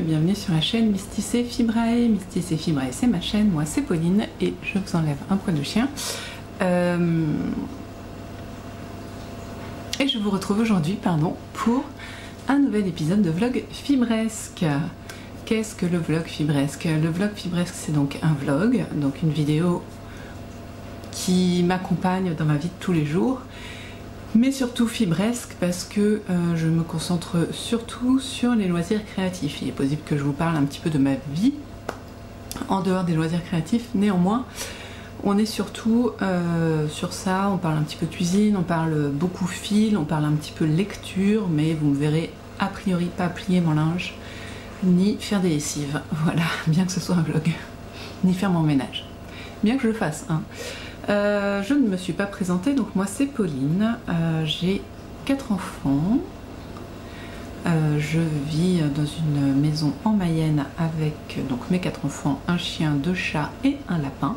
bienvenue sur la chaîne Mysticé Fibrae. Mysticé Fibrae, c'est ma chaîne, moi c'est Pauline et je vous enlève un poil de chien. Et je vous retrouve aujourd'hui, pour un nouvel épisode de vlog fibresque. Qu'est-ce que le vlog fibresque? Le vlog fibresque, c'est donc un vlog, donc une vidéo qui m'accompagne dans ma vie de tous les jours, mais surtout fibresque parce que je me concentre surtout sur les loisirs créatifs. Il est possible que je vous parle un petit peu de ma vie en dehors des loisirs créatifs, néanmoins on est surtout sur ça. On parle un petit peu cuisine, on parle beaucoup fil, on parle un petit peu lecture, mais vous me verrez a priori pas plier mon linge ni faire des lessives, voilà, bien que ce soit un vlog, ni faire mon ménage, bien que je le fasse, hein. Je ne me suis pas présentée, donc moi c'est Pauline, j'ai 4 enfants, je vis dans une maison en Mayenne avec donc mes 4 enfants, un chien, 2 chats et un lapin.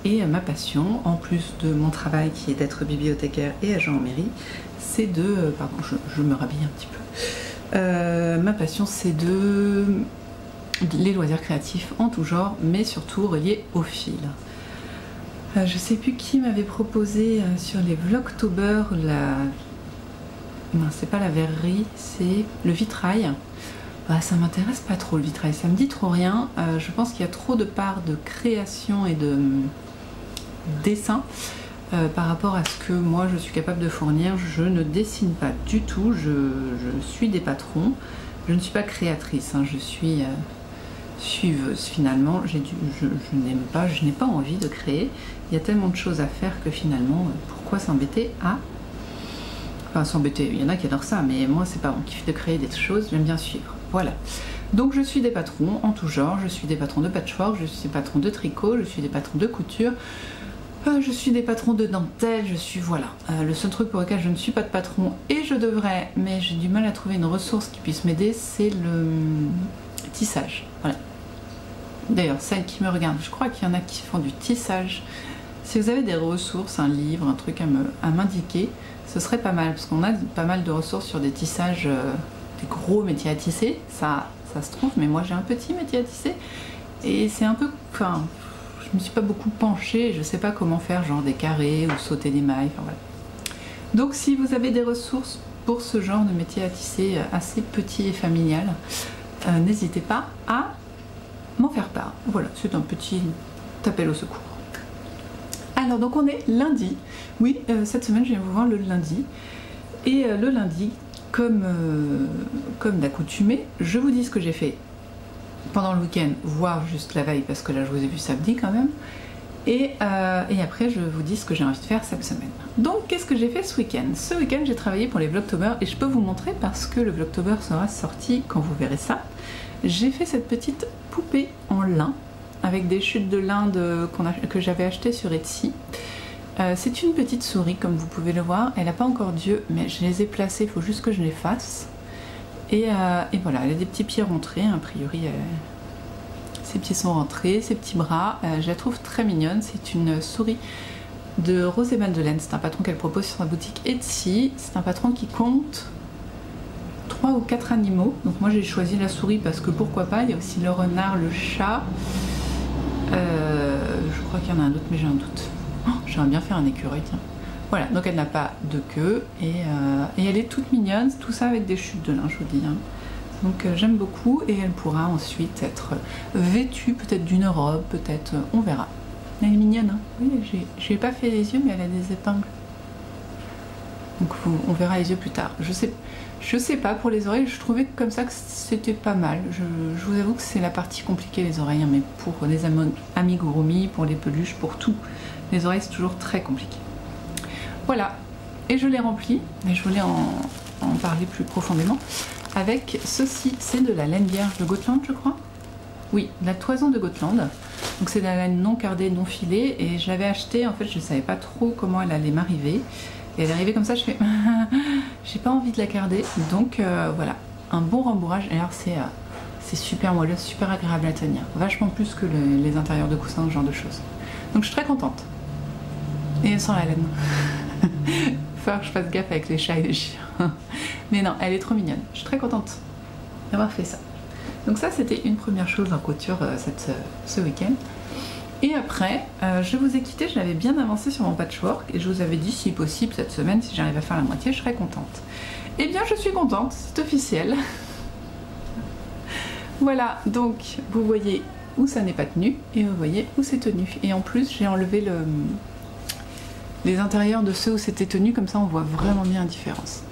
Et ma passion, en plus de mon travail qui est d'être bibliothécaire et agent en mairie, c'est de... pardon, je me rhabille un petit peu. Ma passion c'est les loisirs créatifs en tout genre, mais surtout reliés au fil. Je sais plus qui m'avait proposé sur les Vlogtober non, c'est pas la verrerie, c'est le vitrail. Bah, ça m'intéresse pas trop le vitrail, ça me dit trop rien. Je pense qu'il y a trop de parts de création et de dessin par rapport à ce que moi je suis capable de fournir. Je ne dessine pas du tout, je suis des patrons. Je ne suis pas créatrice, hein, je suis suiveuse finalement. Je n'ai pas envie de créer. Il y a tellement de choses à faire que finalement, pourquoi s'embêter à... Enfin, s'embêter, il y en a qui adorent ça, mais moi c'est pas mon kiff de créer des choses, j'aime bien suivre. Voilà. Donc je suis des patrons en tout genre, je suis des patrons de patchwork, je suis des patrons de tricot, je suis des patrons de couture, je suis des patrons de dentelle, je suis... voilà. Le seul truc pour lequel je ne suis pas de patron, et je devrais, mais j'ai du mal à trouver une ressource qui puisse m'aider, c'est le tissage. Voilà. D'ailleurs, celles qui me regardent, je crois qu'il y en a qui font du tissage. Si vous avez des ressources, un livre, un truc à m'indiquer, ce serait pas mal, parce qu'on a pas mal de ressources sur des tissages, des gros métiers à tisser, ça se trouve, mais moi j'ai un petit métier à tisser, et c'est un peu... enfin, je me suis pas beaucoup penchée, je sais pas comment faire, genre des carrés, ou sauter des mailles, enfin voilà. Donc si vous avez des ressources pour ce genre de métier à tisser assez petit et familial, n'hésitez pas à m'en faire part. Voilà, c'est un petit appel au secours. Alors donc on est lundi, oui, cette semaine je viens vous voir le lundi, et le lundi, comme d'accoutumé, je vous dis ce que j'ai fait pendant le week-end, voire juste la veille, parce que là je vous ai vu samedi quand même, et après je vous dis ce que j'ai envie de faire cette semaine. Donc qu'est-ce que j'ai fait ce week-end? Ce week-end j'ai travaillé pour les Vlogtober, et je peux vous montrer parce que le Vlogtober sera sorti quand vous verrez ça. J'ai fait cette petite poupée en lin, avec des chutes de lin que j'avais acheté sur Etsy. C'est une petite souris comme vous pouvez le voir, elle n'a pas encore d'yeux mais je les ai placés, il faut juste que je les fasse. Et voilà, elle a des petits pieds rentrés, a priori ses pieds sont rentrés, ses petits bras, je la trouve très mignonne. C'est une souris de Rose et Madeleine, c'est un patron qu'elle propose sur sa boutique Etsy. C'est un patron qui compte 3 ou 4 animaux, donc moi j'ai choisi la souris parce que pourquoi pas. Il y a aussi le renard, le chat, je crois qu'il y en a un autre mais j'ai un doute. Oh, j'aimerais bien faire un écureuil, tiens. Voilà, donc elle n'a pas de queue et elle est toute mignonne, tout ça avec des chutes de lin, je vous dis, hein. Donc j'aime beaucoup, et elle pourra ensuite être vêtue peut-être d'une robe, peut-être, on verra. Elle est mignonne, hein. Oui, j'ai pas fait les yeux mais elle a des épingles. Donc on verra les yeux plus tard. Je sais pas, pour les oreilles, je trouvais comme ça que c'était pas mal. Je vous avoue que c'est la partie compliquée, les oreilles, hein, mais pour les amigurumi, pour les peluches, pour tout. Les oreilles, c'est toujours très compliqué. Voilà, et je l'ai rempli, et je voulais en parler plus profondément, avec ceci. C'est de la laine vierge de Gotland, je crois. Oui, de la toison de Gotland. Donc c'est de la laine non cardée, non filée, et je l'avais acheté, en fait, je savais pas trop comment elle allait m'arriver. Et elle est arrivée comme ça, je fais j'ai pas envie de la garder, donc voilà, un bon rembourrage. Et alors c'est super moelleux, super agréable à tenir, vachement plus que les intérieurs de coussins, ce genre de choses. Donc je suis très contente. Et sans la laine. Faut que je fasse gaffe avec les chats et les chiens. Mais non, elle est trop mignonne, je suis très contente d'avoir fait ça. Donc ça c'était une première chose en couture ce week-end. Et après, je vous ai quitté, j'avais bien avancé sur mon patchwork et je vous avais dit si possible cette semaine, si j'arrive à faire la moitié, je serais contente. Eh bien je suis contente, c'est officiel. Voilà, donc vous voyez où ça n'est pas tenu et vous voyez où c'est tenu. Et en plus j'ai enlevé les intérieurs de ceux où c'était tenu, comme ça on voit vraiment bien la différence.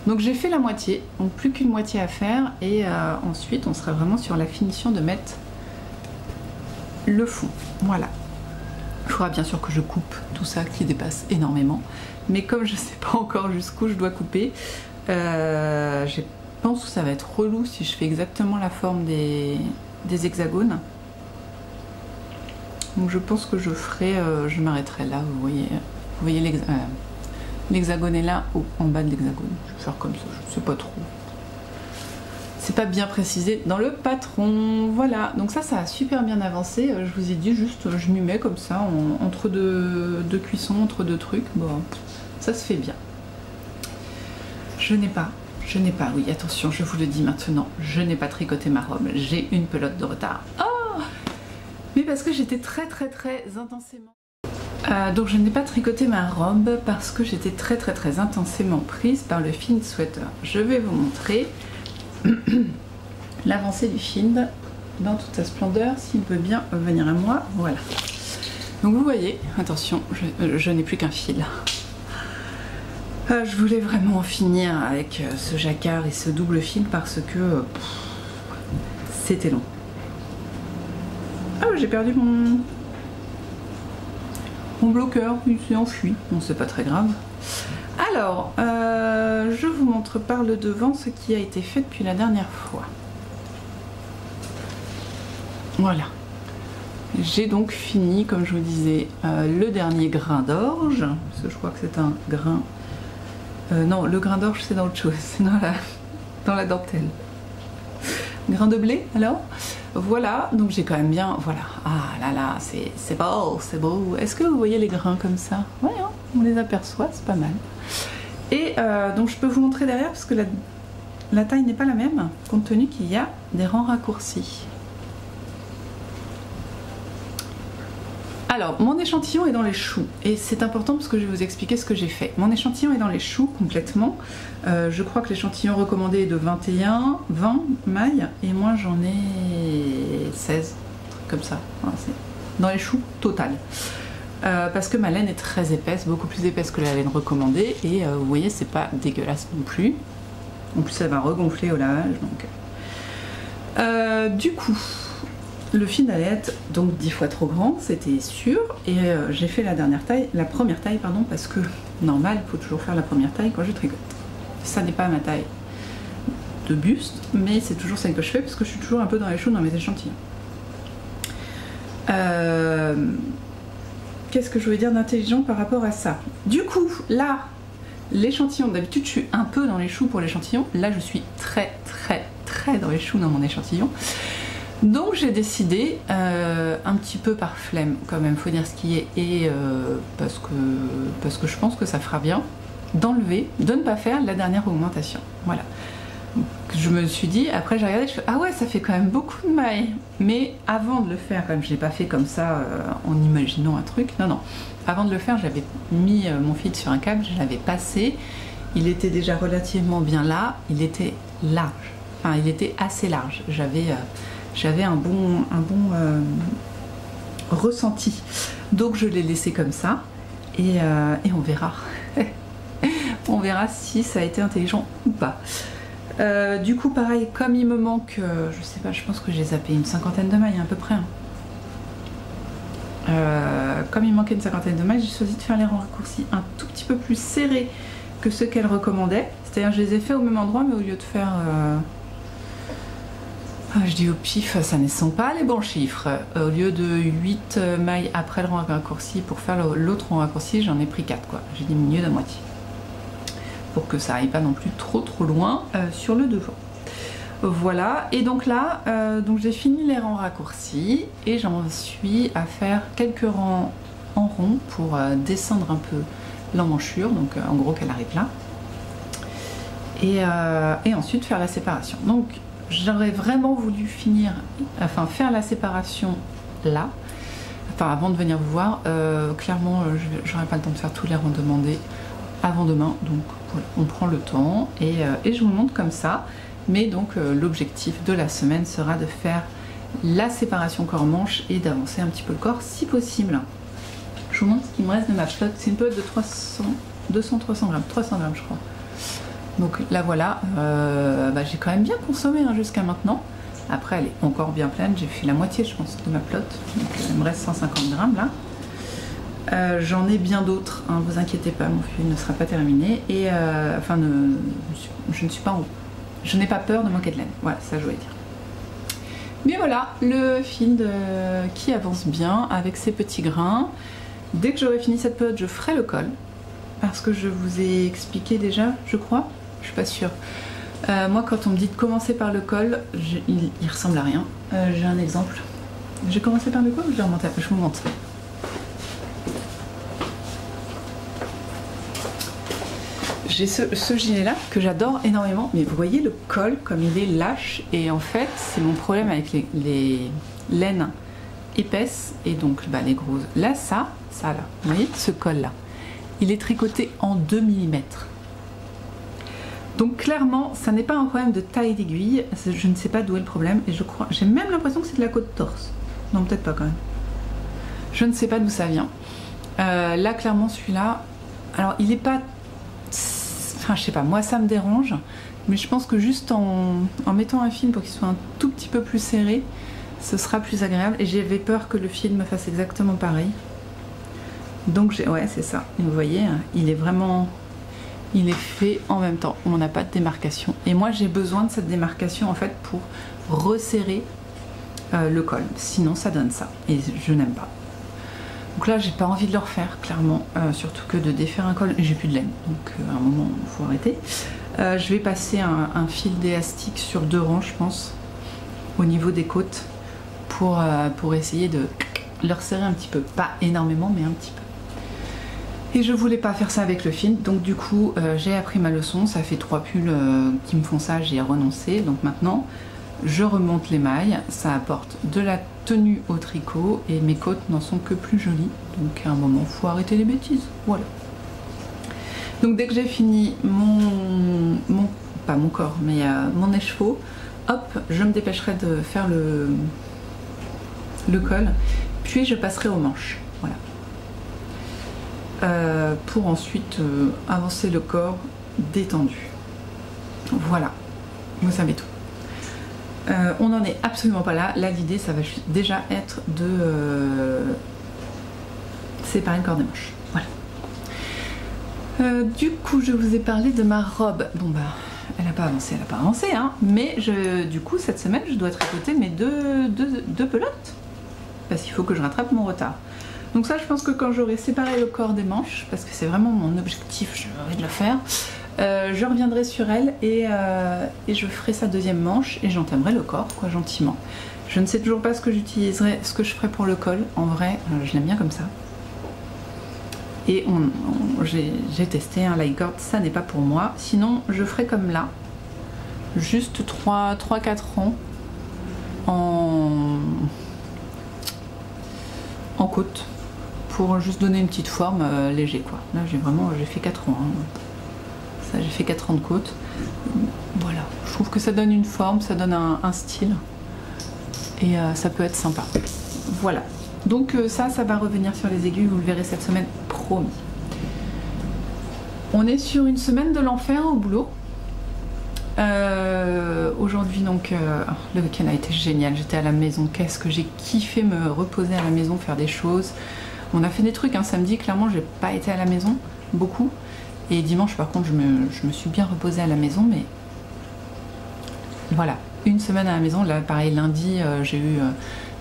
Donc j'ai fait la moitié, donc plus qu'une moitié à faire et ensuite on sera vraiment sur la finition de mettre le fond. Voilà. Il faudra bien sûr que je coupe tout ça qui dépasse énormément, mais comme je sais pas encore jusqu'où je dois couper, je pense que ça va être relou si je fais exactement la forme des hexagones. Donc je pense que je ferai, je m'arrêterai là, vous voyez l'hexagone est là en bas de l'hexagone. Je vais faire comme ça, je ne sais pas trop. C'est pas bien précisé dans le patron. Voilà, donc ça a super bien avancé. Je vous ai dit juste, je m'y mets comme ça, entre deux cuissons, entre deux trucs. Bon, ça se fait bien. Je n'ai pas, oui, attention, je vous le dis maintenant, je n'ai pas tricoté ma robe. J'ai une pelote de retard. Oh! Mais parce que j'étais très intensément... donc je n'ai pas tricoté ma robe parce que j'étais très intensément prise par le find sweater. Je vais vous montrer l'avancée du find dans toute sa splendeur, s'il veut bien venir à moi. Voilà. Donc vous voyez, attention, je n'ai plus qu'un fil. Je voulais vraiment en finir avec ce jacquard et ce double fil parce que c'était long. Ah, j'ai perdu mon bloqueur, il s'est enfui. Bon, c'est pas très grave. Alors, je vous montre par le devant ce qui a été fait depuis la dernière fois. Voilà. J'ai donc fini, comme je vous disais, le dernier grain d'orge. Parce que je crois que c'est un grain... non, le grain d'orge c'est dans autre chose, c'est dans la dentelle. Grain de blé alors. Voilà, donc j'ai quand même bien, voilà, ah là là, c'est beau, c'est beau. Est-ce que vous voyez les grains comme ça? Ouais, hein, on les aperçoit, c'est pas mal. Et donc je peux vous montrer derrière parce que la taille n'est pas la même, compte tenu qu'il y a des rangs raccourcis. Alors, mon échantillon est dans les choux, et c'est important parce que je vais vous expliquer ce que j'ai fait. Mon échantillon est dans les choux complètement. Je crois que l'échantillon recommandé est de 20 mailles, et moi j'en ai 16, comme ça. Voilà, c'est dans les choux total. Parce que ma laine est très épaisse, beaucoup plus épaisse que la laine recommandée, et vous voyez, c'est pas dégueulasse non plus. En plus, ça va regonfler au lavage, donc... du coup... Le fil allait être donc 10 fois trop grand, c'était sûr, et j'ai fait la première taille, pardon, parce que normal, il faut toujours faire la première taille quand je tricote. Ça n'est pas ma taille de buste, mais c'est toujours celle que je fais parce que je suis toujours un peu dans les choux dans mes échantillons. Qu'est-ce que je voulais dire d'intelligent par rapport à ça? Du coup, là, l'échantillon, d'habitude je suis un peu dans les choux pour l'échantillon, là je suis très dans les choux dans mon échantillon. Donc j'ai décidé, un petit peu par flemme quand même, faut dire ce qui est, et parce que je pense que ça fera bien, d'enlever, de ne pas faire la dernière augmentation. Voilà. Donc, je me suis dit, après j'ai regardé, je fais ah ouais, ça fait quand même beaucoup de mailles. Mais avant de le faire, comme je l'ai pas fait comme ça en imaginant un truc, non. Avant de le faire, j'avais mis mon fil sur un câble, je l'avais passé, il était déjà relativement bien là, il était large, enfin il était assez large. J'avais un bon ressenti, donc je l'ai laissé comme ça, et on verra. On verra si ça a été intelligent ou pas. Du coup pareil, comme il me manque, je sais pas, je pense que j'ai zappé une cinquantaine de mailles à peu près. Comme il manquait une cinquantaine de mailles, j'ai choisi de faire les rangs raccourcis un tout petit peu plus serrés que ceux qu'elle recommandait. C'est-à-dire je les ai fait au même endroit, mais au lieu de faire... je dis au pif, ça ne sont pas les bons chiffres. Au lieu de 8 mailles après le rang raccourci pour faire l'autre rang raccourci, j'en ai pris 4 quoi. J'ai diminué de moitié. Pour que ça aille pas non plus trop loin sur le devant. Voilà, et donc là, donc j'ai fini les rangs raccourcis et j'en suis à faire quelques rangs en rond pour descendre un peu l'emmanchure, donc en gros qu'elle arrive là. Et ensuite faire la séparation. Donc j'aurais vraiment voulu finir, enfin faire la séparation là, enfin avant de venir vous voir. Clairement, j'aurais pas le temps de faire tous les rangs demandés avant demain, donc voilà, on prend le temps et je vous montre comme ça. Mais donc l'objectif de la semaine sera de faire la séparation corps-manche et d'avancer un petit peu le corps si possible. Je vous montre ce qu'il me reste de ma flotte. C'est une pelote de 200-300 grammes, 300 grammes je crois. Donc là voilà, j'ai quand même bien consommé hein, jusqu'à maintenant. Après elle est encore bien pleine, j'ai fait la moitié je pense de ma flotte. Donc il me reste 150 grammes là. J'en ai bien d'autres, hein, vous inquiétez pas, mon fil ne sera pas terminé. Et je n'ai pas peur de manquer de laine, voilà, ça je voulais dire. Mais voilà, le fil qui avance bien avec ses petits grains. Dès que j'aurai fini cette pelote, je ferai le col. Parce que je vous ai expliqué déjà, je crois, je suis pas sûre. Moi, quand on me dit de commencer par le col, il ressemble à rien. J'ai un exemple. J'ai commencé par le col ou je l'ai remonté après? Je vous montre. J'ai ce gilet là que j'adore énormément, mais vous voyez le col comme il est lâche, et en fait c'est mon problème avec les laines épaisses et donc les grosses. Là ça là, vous voyez ce col là, il est tricoté en 2 mm. Donc clairement ça n'est pas un problème de taille d'aiguille, je ne sais pas d'où est le problème, et je crois, j'ai même l'impression que c'est de la côte torse. Non peut-être pas quand même. Je ne sais pas d'où ça vient. Là clairement celui-là, alors il est pas... Enfin, je sais pas, moi ça me dérange, mais je pense que juste en mettant un fil pour qu'il soit un tout petit peu plus serré, ce sera plus agréable. Et j'avais peur que le fil me fasse exactement pareil. Donc ouais, c'est ça. Et vous voyez, il est vraiment... Il est fait en même temps. On n'a pas de démarcation. Et moi j'ai besoin de cette démarcation en fait pour resserrer le col. Sinon ça donne ça. Et je n'aime pas. Donc là j'ai pas envie de le refaire clairement, surtout que de défaire un col, j'ai plus de laine, donc à un moment il faut arrêter. Je vais passer un fil d'élastique sur 2 rangs je pense, au niveau des côtes, pour essayer de le resserrer un petit peu, pas énormément mais un petit peu. Et je voulais pas faire ça avec le fil, donc du coup j'ai appris ma leçon, ça fait 3 pulls qui me font ça, j'ai renoncé, donc maintenant je remonte les mailles, ça apporte de la tenue au tricot et mes côtes n'en sont que plus jolies, donc à un moment faut arrêter les bêtises, voilà. Donc dès que j'ai fini pas mon corps mais mon écheveau, hop, je me dépêcherai de faire le col, puis je passerai aux manches, voilà. Pour ensuite avancer le corps détendu, voilà, vous savez tout. On n'en est absolument pas là. Là l'idée ça va déjà être de séparer le corps des manches. Voilà. Du coup je vous ai parlé de ma robe. Bon elle n'a pas avancé hein. Mais du coup cette semaine je dois tricoter mes deux pelotes. Parce qu'il faut que je rattrape mon retard. Donc ça je pense que quand j'aurai séparé le corps des manches, parce que c'est vraiment mon objectif, j'ai envie de le faire. Je reviendrai sur elle et je ferai sa deuxième manche et j'entamerai le corps quoi, gentiment. Je ne sais toujours pas ce que j'utiliserai, ce que je ferai pour le col. En vrai, je l'aime bien comme ça. Et j'ai testé un line-cord, ça n'est pas pour moi. Sinon, je ferai comme là, juste 3-4 rangs en côte pour juste donner une petite forme léger quoi. Là, j'ai fait 4 rangs. Hein. J'ai fait 4 rangs de côte, voilà, je trouve que ça donne une forme, ça donne un style et ça peut être sympa, voilà. Donc ça va revenir sur les aiguilles, vous le verrez cette semaine, promis. On est sur une semaine de l'enfer au boulot. Aujourd'hui donc le week-end a été génial, j'étais à la maison, qu'est-ce que j'ai kiffé me reposer à la maison, faire des choses. On a fait des trucs, hein. Samedi clairement j'ai pas été à la maison beaucoup. Et dimanche par contre je me suis bien reposée à la maison, mais voilà, une semaine à la maison. Là pareil lundi j'ai eu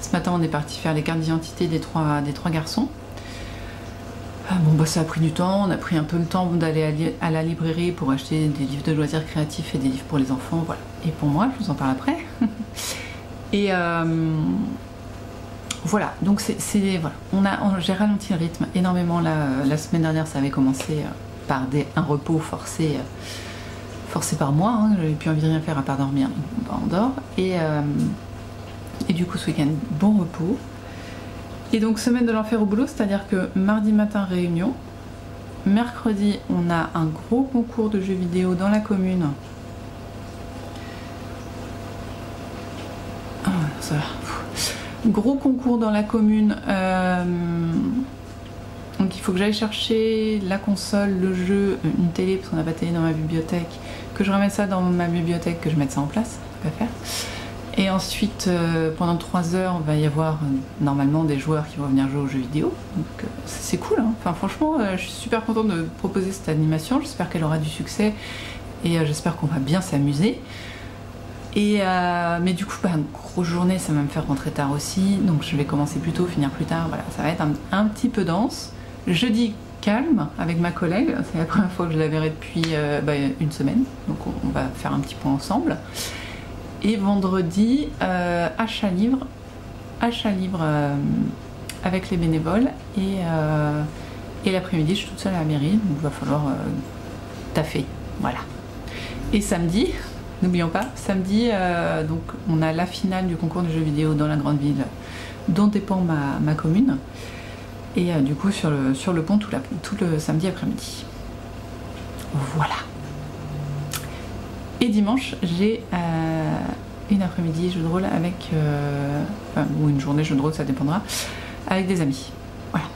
ce matin on est parti faire les cartes d'identité des trois garçons. Bon ça a pris du temps, on a pris un peu le temps d'aller à la librairie pour acheter des livres de loisirs créatifs et des livres pour les enfants, voilà. Et pour moi, je vous en parle après. Et voilà, donc voilà, j'ai ralenti le rythme énormément là, la semaine dernière ça avait commencé par un repos forcé par moi, hein, j'avais plus envie de rien faire à part dormir, donc on dort. Et du coup ce week-end, bon repos. Et donc semaine de l'enfer au boulot, c'est-à-dire que mardi matin réunion, mercredi on a un gros concours de jeux vidéo dans la commune. Ah, ça va. Gros concours dans la commune, donc il faut que j'aille chercher la console, le jeu, une télé parce qu'on n'a pas de télé dans ma bibliothèque, que je remette ça dans ma bibliothèque, que je mette ça en place, ça peut faire. Et ensuite pendant 3 heures il va y avoir normalement des joueurs qui vont venir jouer aux jeux vidéo, donc c'est cool, hein. Enfin franchement je suis super contente de proposer cette animation, j'espère qu'elle aura du succès et j'espère qu'on va bien s'amuser. Et mais du coup, une grosse journée, ça va me faire rentrer tard aussi, donc je vais commencer plus tôt, finir plus tard, voilà, ça va être un petit peu dense. Jeudi, calme avec ma collègue, c'est la première fois que je la verrai depuis une semaine, donc on va faire un petit point ensemble. Et vendredi, achat livre avec les bénévoles, et l'après-midi, je suis toute seule à la mairie, donc il va falloir taffer, voilà. Et samedi, n'oublions pas, samedi, donc on a la finale du concours de jeux vidéo dans la grande ville dont dépend ma commune. Et du coup sur le pont tout le samedi après-midi. Voilà. Et dimanche, j'ai une après-midi jeu de rôle avec... ou une journée jeu de rôle, ça dépendra, avec des amis. Voilà.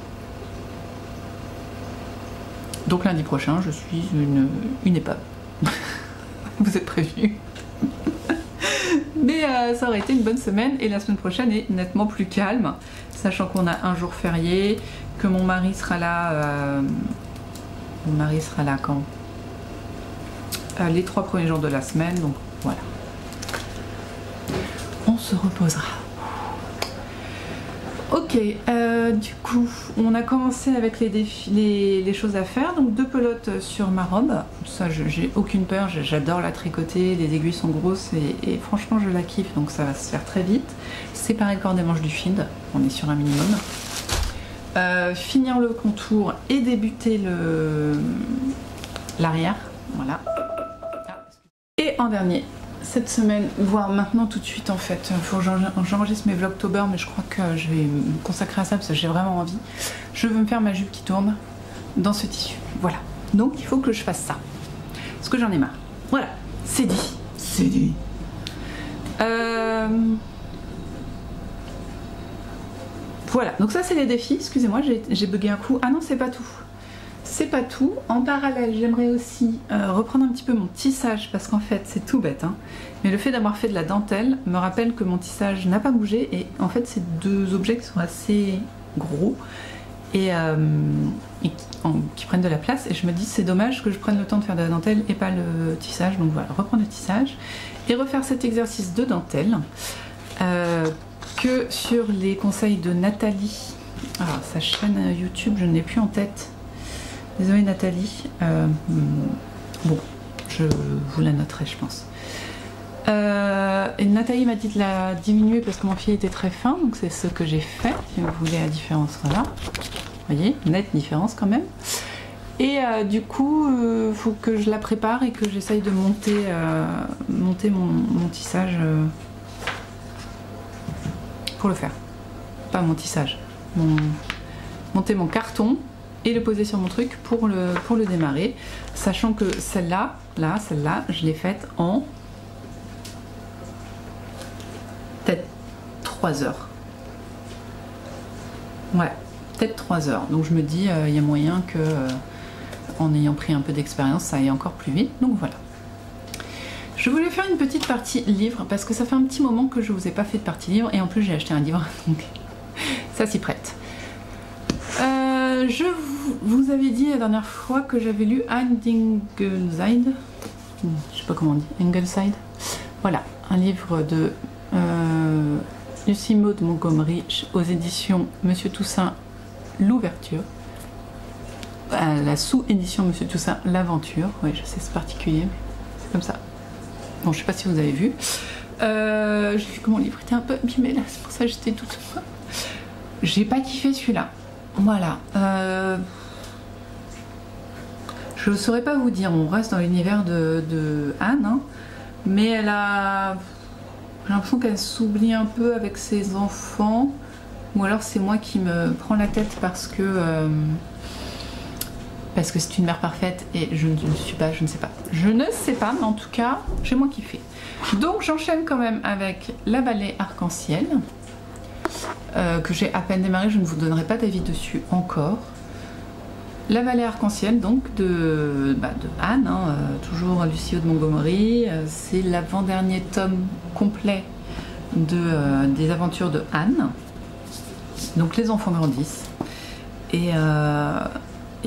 Donc lundi prochain, je suis une épave. Vous êtes prévenus. Mais ça aurait été une bonne semaine et la semaine prochaine est nettement plus calme, sachant qu'on a un jour férié, que mon mari sera là. Mon mari sera là quand les 3 premiers jours de la semaine, donc voilà. On se reposera. Ok, du coup, on a commencé avec les choses à faire. Donc 2 pelotes sur ma robe. Ça, j'ai aucune peur, j'adore la tricoter. Les aiguilles sont grosses et franchement, je la kiffe. Donc ça va se faire très vite. Séparer le corps des manches du feed. On est sur un minimum. Finir le contour et débuter l'arrière. Voilà. Et en dernier, cette semaine, voire maintenant tout de suite en fait, il faut que j'enregistre mes vlogtober, mais je crois que je vais me consacrer à ça parce que j'ai vraiment envie. Je veux me faire ma jupe qui tourne dans ce tissu, voilà. Donc il faut que je fasse ça, parce que j'en ai marre. Voilà, c'est dit. C'est dit. Voilà, donc ça c'est les défis, excusez-moi, j'ai bugué un coup. Ah non, c'est pas tout. C'est pas tout. En parallèle, j'aimerais aussi reprendre un petit peu mon tissage parce qu'en fait, c'est tout bête, hein, mais le fait d'avoir fait de la dentelle me rappelle que mon tissage n'a pas bougé et en fait, c'est 2 objets qui sont assez gros et qui prennent de la place et je me dis c'est dommage que je prenne le temps de faire de la dentelle et pas le tissage. Donc voilà, reprendre le tissage et refaire cet exercice de dentelle que sur les conseils de Nathalie. Alors, sa chaîne YouTube, je ne l'ai plus en tête. Désolée Nathalie, bon, je vous la noterai je pense. Et Nathalie m'a dit de la diminuer parce que mon fil était très fin, donc c'est ce que j'ai fait, si vous voulez la différence, voilà. Vous voyez, nette différence quand même. Et du coup, faut que je la prépare et que j'essaye de monter mon tissage pour le faire. Pas mon tissage, monter mon carton et le poser sur mon truc pour le démarrer, sachant que celle-là, je l'ai faite en peut-être 3 heures. Ouais, peut-être 3 heures. Donc je me dis, il y a moyen que, en ayant pris un peu d'expérience, ça aille encore plus vite. Donc voilà. Je voulais faire une petite partie livre, parce que ça fait un petit moment que je vous ai pas fait de partie livre, et en plus j'ai acheté un livre, donc ça s'y prête. Je vous avais dit la dernière fois que j'avais lu Anne Ingleside, je sais pas comment on dit, Ingleside, voilà, un livre de Lucy Maud Montgomery aux éditions Monsieur Toussaint l'ouverture, la sous-édition Monsieur Toussaint l'aventure, oui je sais c'est particulier, mais c'est comme ça. Bon je sais pas si vous avez vu, j'ai vu que mon livre était un peu abîmé là, c'est pour ça que j'étais toute... J'ai pas kiffé celui-là. Voilà, je Je ne saurais pas vous dire, on reste dans l'univers de Anne, hein, mais elle a... J'ai l'impression qu'elle s'oublie un peu avec ses enfants, ou alors c'est moi qui me prends la tête parce que c'est une mère parfaite et je ne le suis pas, je ne sais pas. Je ne sais pas, mais en tout cas, j'ai moins kiffé. Donc j'enchaîne quand même avec La Vallée Arc-en-Ciel, que j'ai à peine démarré, je ne vous donnerai pas d'avis dessus encore. La Vallée Arc-en-Ciel, donc de Anne, hein, toujours Lucio de Montgomery. C'est l'avant-dernier tome complet des aventures de Anne. Donc les enfants grandissent. Et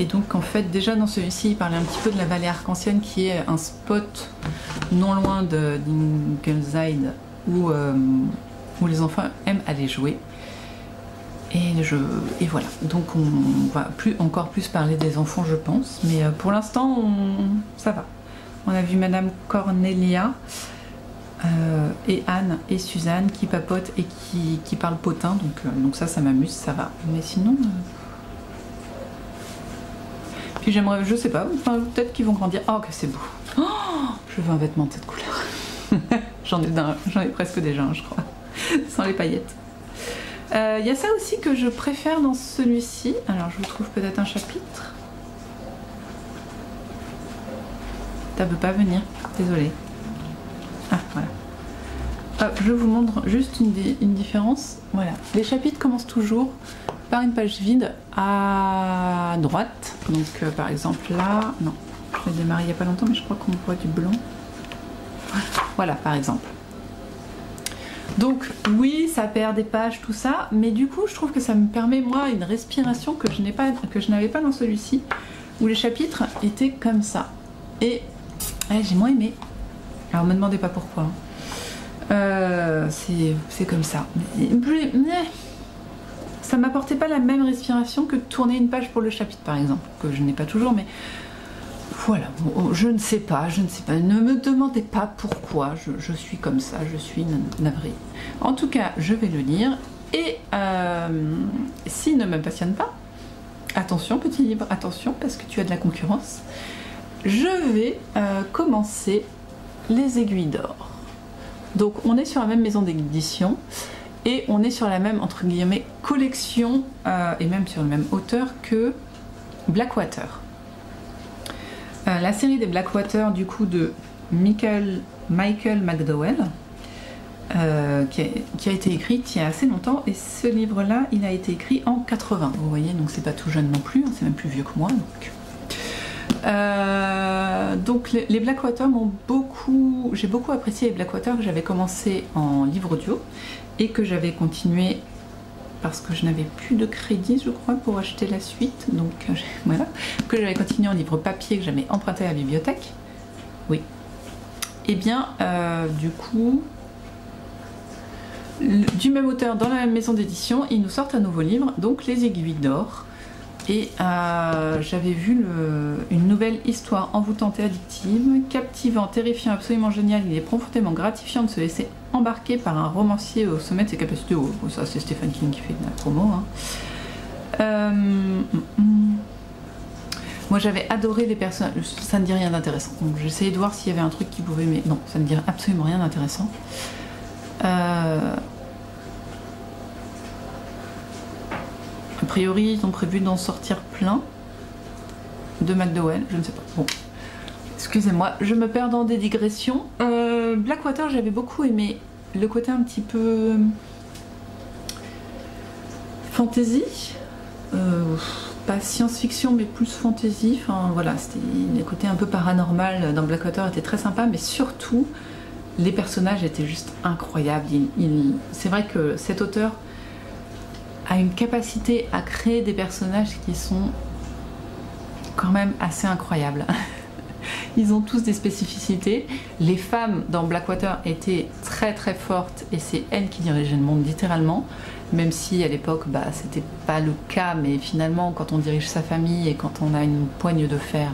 donc en fait, déjà dans celui-ci, il parlait un petit peu de la Vallée Arc-en-Ciel, qui est un spot non loin d'Ingleside où les enfants aiment aller jouer. Et voilà, donc on va encore plus parler des enfants, je pense, mais pour l'instant ça va. On a vu Madame Cornelia et Anne et Suzanne qui papotent et qui parlent potin, donc ça m'amuse, ça va. Mais sinon puis j'aimerais, je sais pas, enfin, peut-être qu'ils vont grandir. Oh que c'est beau, oh, je veux un vêtement de cette couleur. j'en ai presque déjà un, je crois, sans les paillettes. Il y a ça aussi que je préfère dans celui-ci. Alors je vous trouve peut-être un chapitre. Ça peut pas venir, désolée. Ah voilà. Hop, je vous montre juste une différence. Voilà, les chapitres commencent toujours par une page vide à droite. Donc par exemple là, non, je l'ai démarré il n'y a pas longtemps, mais je crois qu'on voit du blanc. Voilà par exemple. Donc oui, ça perd des pages, tout ça, mais du coup je trouve que ça me permet moi une respiration que je n'avais pas dans celui-ci, où les chapitres étaient comme ça. Et j'ai moins aimé. Alors me demandez pas pourquoi. C'est comme ça. Ça m'apportait pas la même respiration que de tourner une page pour le chapitre par exemple, que je n'ai pas toujours, mais voilà, je ne sais pas, ne me demandez pas pourquoi, je suis comme ça, je suis navrée. En tout cas, je vais le lire, et s'il ne me passionne pas, attention petit livre, attention, parce que tu as de la concurrence, je vais commencer Les Aiguilles d'Or. Donc on est sur la même maison d'édition, et on est sur la même, entre guillemets, collection, et même sur le même auteur que Blackwater. La série des Blackwater du coup de Michael McDowell, qui a été écrite il y a assez longtemps, et ce livre là il a été écrit en 80, vous voyez, donc c'est pas tout jeune non plus, c'est même plus vieux que moi. Donc les Blackwater j'ai beaucoup apprécié les Blackwater, que j'avais commencé en livre audio et que j'avais continué parce que je n'avais plus de crédit, je crois, pour acheter la suite, donc voilà, que j'avais continué en livre papier que j'avais emprunté à la bibliothèque. Oui. Et bien, du coup, du même auteur, dans la même maison d'édition, ils nous sortent un nouveau livre, donc Les Aiguilles d'Or. Et j'avais vu une nouvelle histoire envoûtante et addictive, captivant, terrifiant, absolument génial. Il est profondément gratifiant de se laisser embarquer par un romancier au sommet de ses capacités. Oh, ça c'est Stephen King qui fait de la promo. Hein. Moi j'avais adoré les personnages, ça ne dit rien d'intéressant. Donc j'essayais de voir s'il y avait un truc qui pouvait, mais non, ça ne dit absolument rien d'intéressant. A priori, ils ont prévu d'en sortir plein de McDowell, je ne sais pas. Bon, excusez-moi, je me perds dans des digressions. Blackwater, j'avais beaucoup aimé le côté un petit peu fantasy, pas science-fiction, mais plus fantasy. Enfin voilà, c'était le côté un peu paranormal dans Blackwater était très sympa, mais surtout les personnages étaient juste incroyables. C'est vrai que cet auteur a une capacité à créer des personnages qui sont quand même assez incroyables. Ils ont tous des spécificités. Les femmes dans Blackwater étaient très très fortes et c'est elles qui dirigeaient le monde littéralement, même si à l'époque c'était pas le cas, mais finalement quand on dirige sa famille et quand on a une poigne de fer,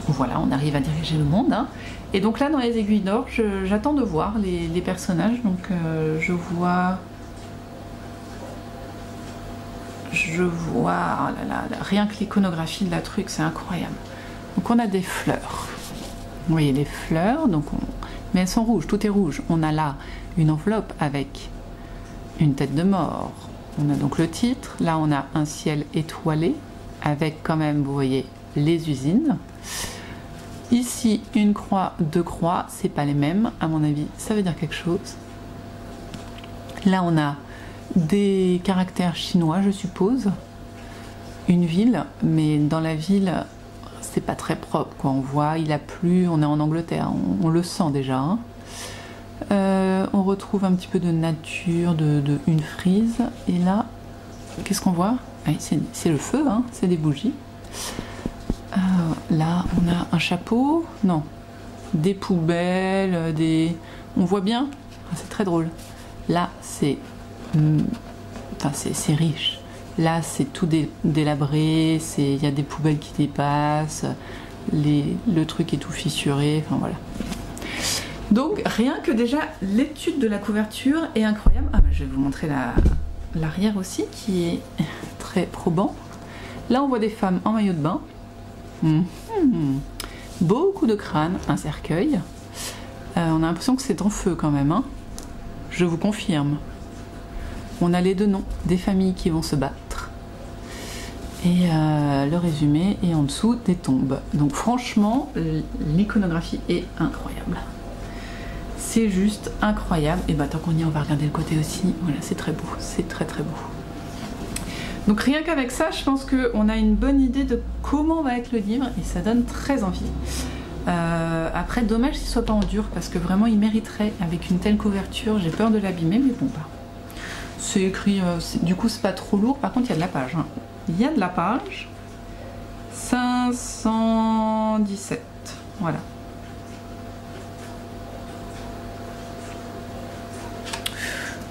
voilà, on arrive à diriger le monde. Hein. Et donc là dans Les Aiguilles d'Or, j'attends de voir les personnages. Donc je vois... je vois, oh là là, rien que l'iconographie de la truc, c'est incroyable. Donc on a des fleurs. Vous voyez les fleurs, donc mais elles sont rouges, tout est rouge. On a là une enveloppe avec une tête de mort. On a donc le titre. Là, on a un ciel étoilé avec quand même, vous voyez, les usines. Ici, une croix, deux croix, c'est pas les mêmes. À mon avis, ça veut dire quelque chose. Là, on a des caractères chinois, je suppose. Une ville, mais dans la ville, c'est pas très propre, quoi. On voit, il a plu, on est en Angleterre, on le sent déjà. Hein. On retrouve un petit peu de nature, une frise. Et là, qu'est-ce qu'on voit? Oui, c'est le feu, hein, c'est des bougies. Là, on a un chapeau, non, des poubelles, on voit bien, c'est très drôle. Là, c'est riche. Là, c'est tout délabré, il y a des poubelles qui dépassent, le truc est tout fissuré, enfin voilà. Donc, rien que déjà, l'étude de la couverture est incroyable. Ah, bah, je vais vous montrer l'arrière aussi, qui est très probant. Là, on voit des femmes en maillot de bain. Beaucoup de crânes, un cercueil. On a l'impression que c'est en feu quand même, hein. Je vous confirme. On a les deux noms des familles qui vont se battre. Et le résumé est en dessous des tombes. Donc franchement, l'iconographie est incroyable. C'est juste incroyable. Et bah tant qu'on y est, on va regarder le côté aussi. Voilà, c'est très beau, c'est très très beau. Donc rien qu'avec ça, je pense qu'on a une bonne idée de comment va être le livre et ça donne très envie. Après, dommage qu'il soit pas en dur parce que vraiment il mériterait avec une telle couverture. J'ai peur de l'abîmer, mais bon, bah, c'est écrit, du coup c'est pas trop lourd. Par contre, il y a de la page. Hein. Il y a de la page. 517. Voilà.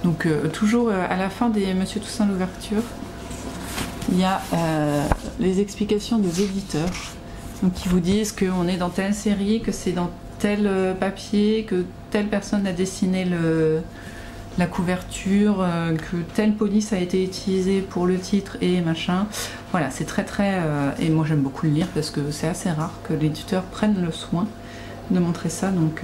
Donc toujours à la fin des Monsieur Toussaint l'ouverture, il y a les explications des éditeurs donc, qui vous disent qu'on est dans telle série, que c'est dans tel papier, que telle personne a dessiné la couverture, que telle police a été utilisée pour le titre et machin. Voilà, c'est très très... et moi j'aime beaucoup le lire parce que c'est assez rare que l'éditeur prenne le soin de montrer ça. Donc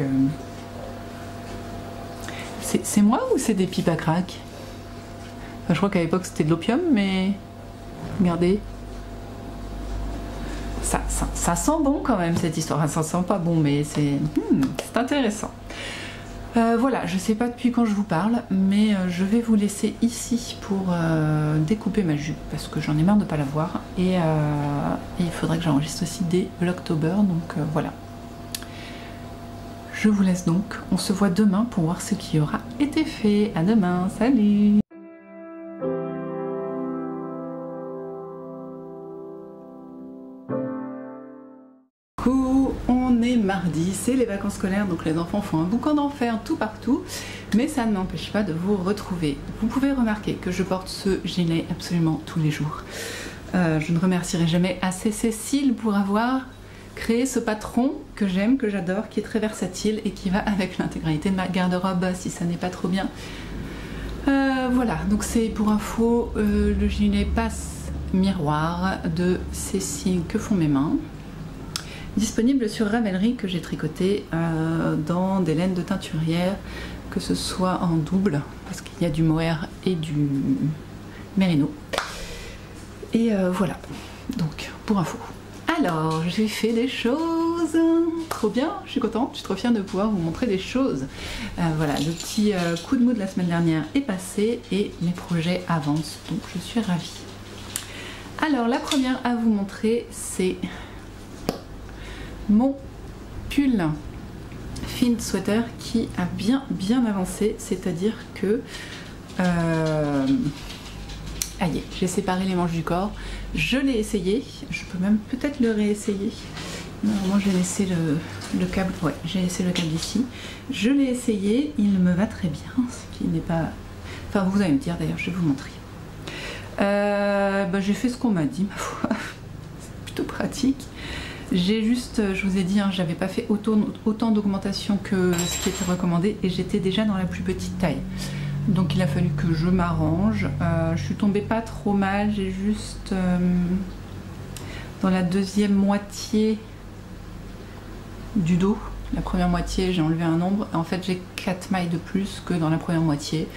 c'est moi ou c'est des pipes à crack? Enfin, je crois qu'à l'époque c'était de l'opium, mais... Regardez. Ça sent bon quand même cette histoire. Enfin, ça sent pas bon, mais c'est intéressant. Voilà, je sais pas depuis quand je vous parle, mais je vais vous laisser ici pour découper ma jupe parce que j'en ai marre de pas la voir. Et il faudrait que j'enregistre aussi des Vlogtober, donc voilà. Je vous laisse donc. On se voit demain pour voir ce qui aura été fait. À demain, salut! On est mardi, c'est les vacances scolaires, donc les enfants font un boucan d'enfer tout partout, mais ça ne m'empêche pas de vous retrouver. Vous pouvez remarquer que je porte ce gilet absolument tous les jours. Je ne remercierai jamais assez Cécile pour avoir créé ce patron que j'aime, que j'adore, qui est très versatile et qui va avec l'intégralité de ma garde-robe si ça n'est pas trop bien. Voilà, donc c'est pour info le gilet passe miroir de Cécile Que font mes mains. Disponible sur Ravelry que j'ai tricoté dans des laines de teinturière, que ce soit en double, parce qu'il y a du mohair et du mérino. Et voilà, donc pour info. Alors, j'ai fait des choses, trop bien, je suis contente, je suis trop fière de pouvoir vous montrer des choses. Voilà, le petit coup de mou de la semaine dernière est passé et mes projets avancent, donc je suis ravie. Alors, la première à vous montrer, c'est mon pull fin sweater qui a bien avancé, c'est-à-dire que aïe, j'ai séparé les manches du corps, je l'ai essayé, je peux même peut-être le réessayer. Normalement j'ai laissé le câble, ouais, j'ai laissé le câble ici, je l'ai essayé, il me va très bien, ce qui n'est pas... Enfin vous allez me dire d'ailleurs, je vais vous montrer. Bah, j'ai fait ce qu'on m'a dit, ma foi, c'est plutôt pratique. J'ai juste, je vous ai dit, hein, j'avais pas fait autant d'augmentation que ce qui était recommandé et j'étais déjà dans la plus petite taille. Donc il a fallu que je m'arrange. Je suis tombée pas trop mal, j'ai juste dans la deuxième moitié du dos, la première moitié j'ai enlevé un nombre, en fait j'ai 4 mailles de plus que dans la première moitié.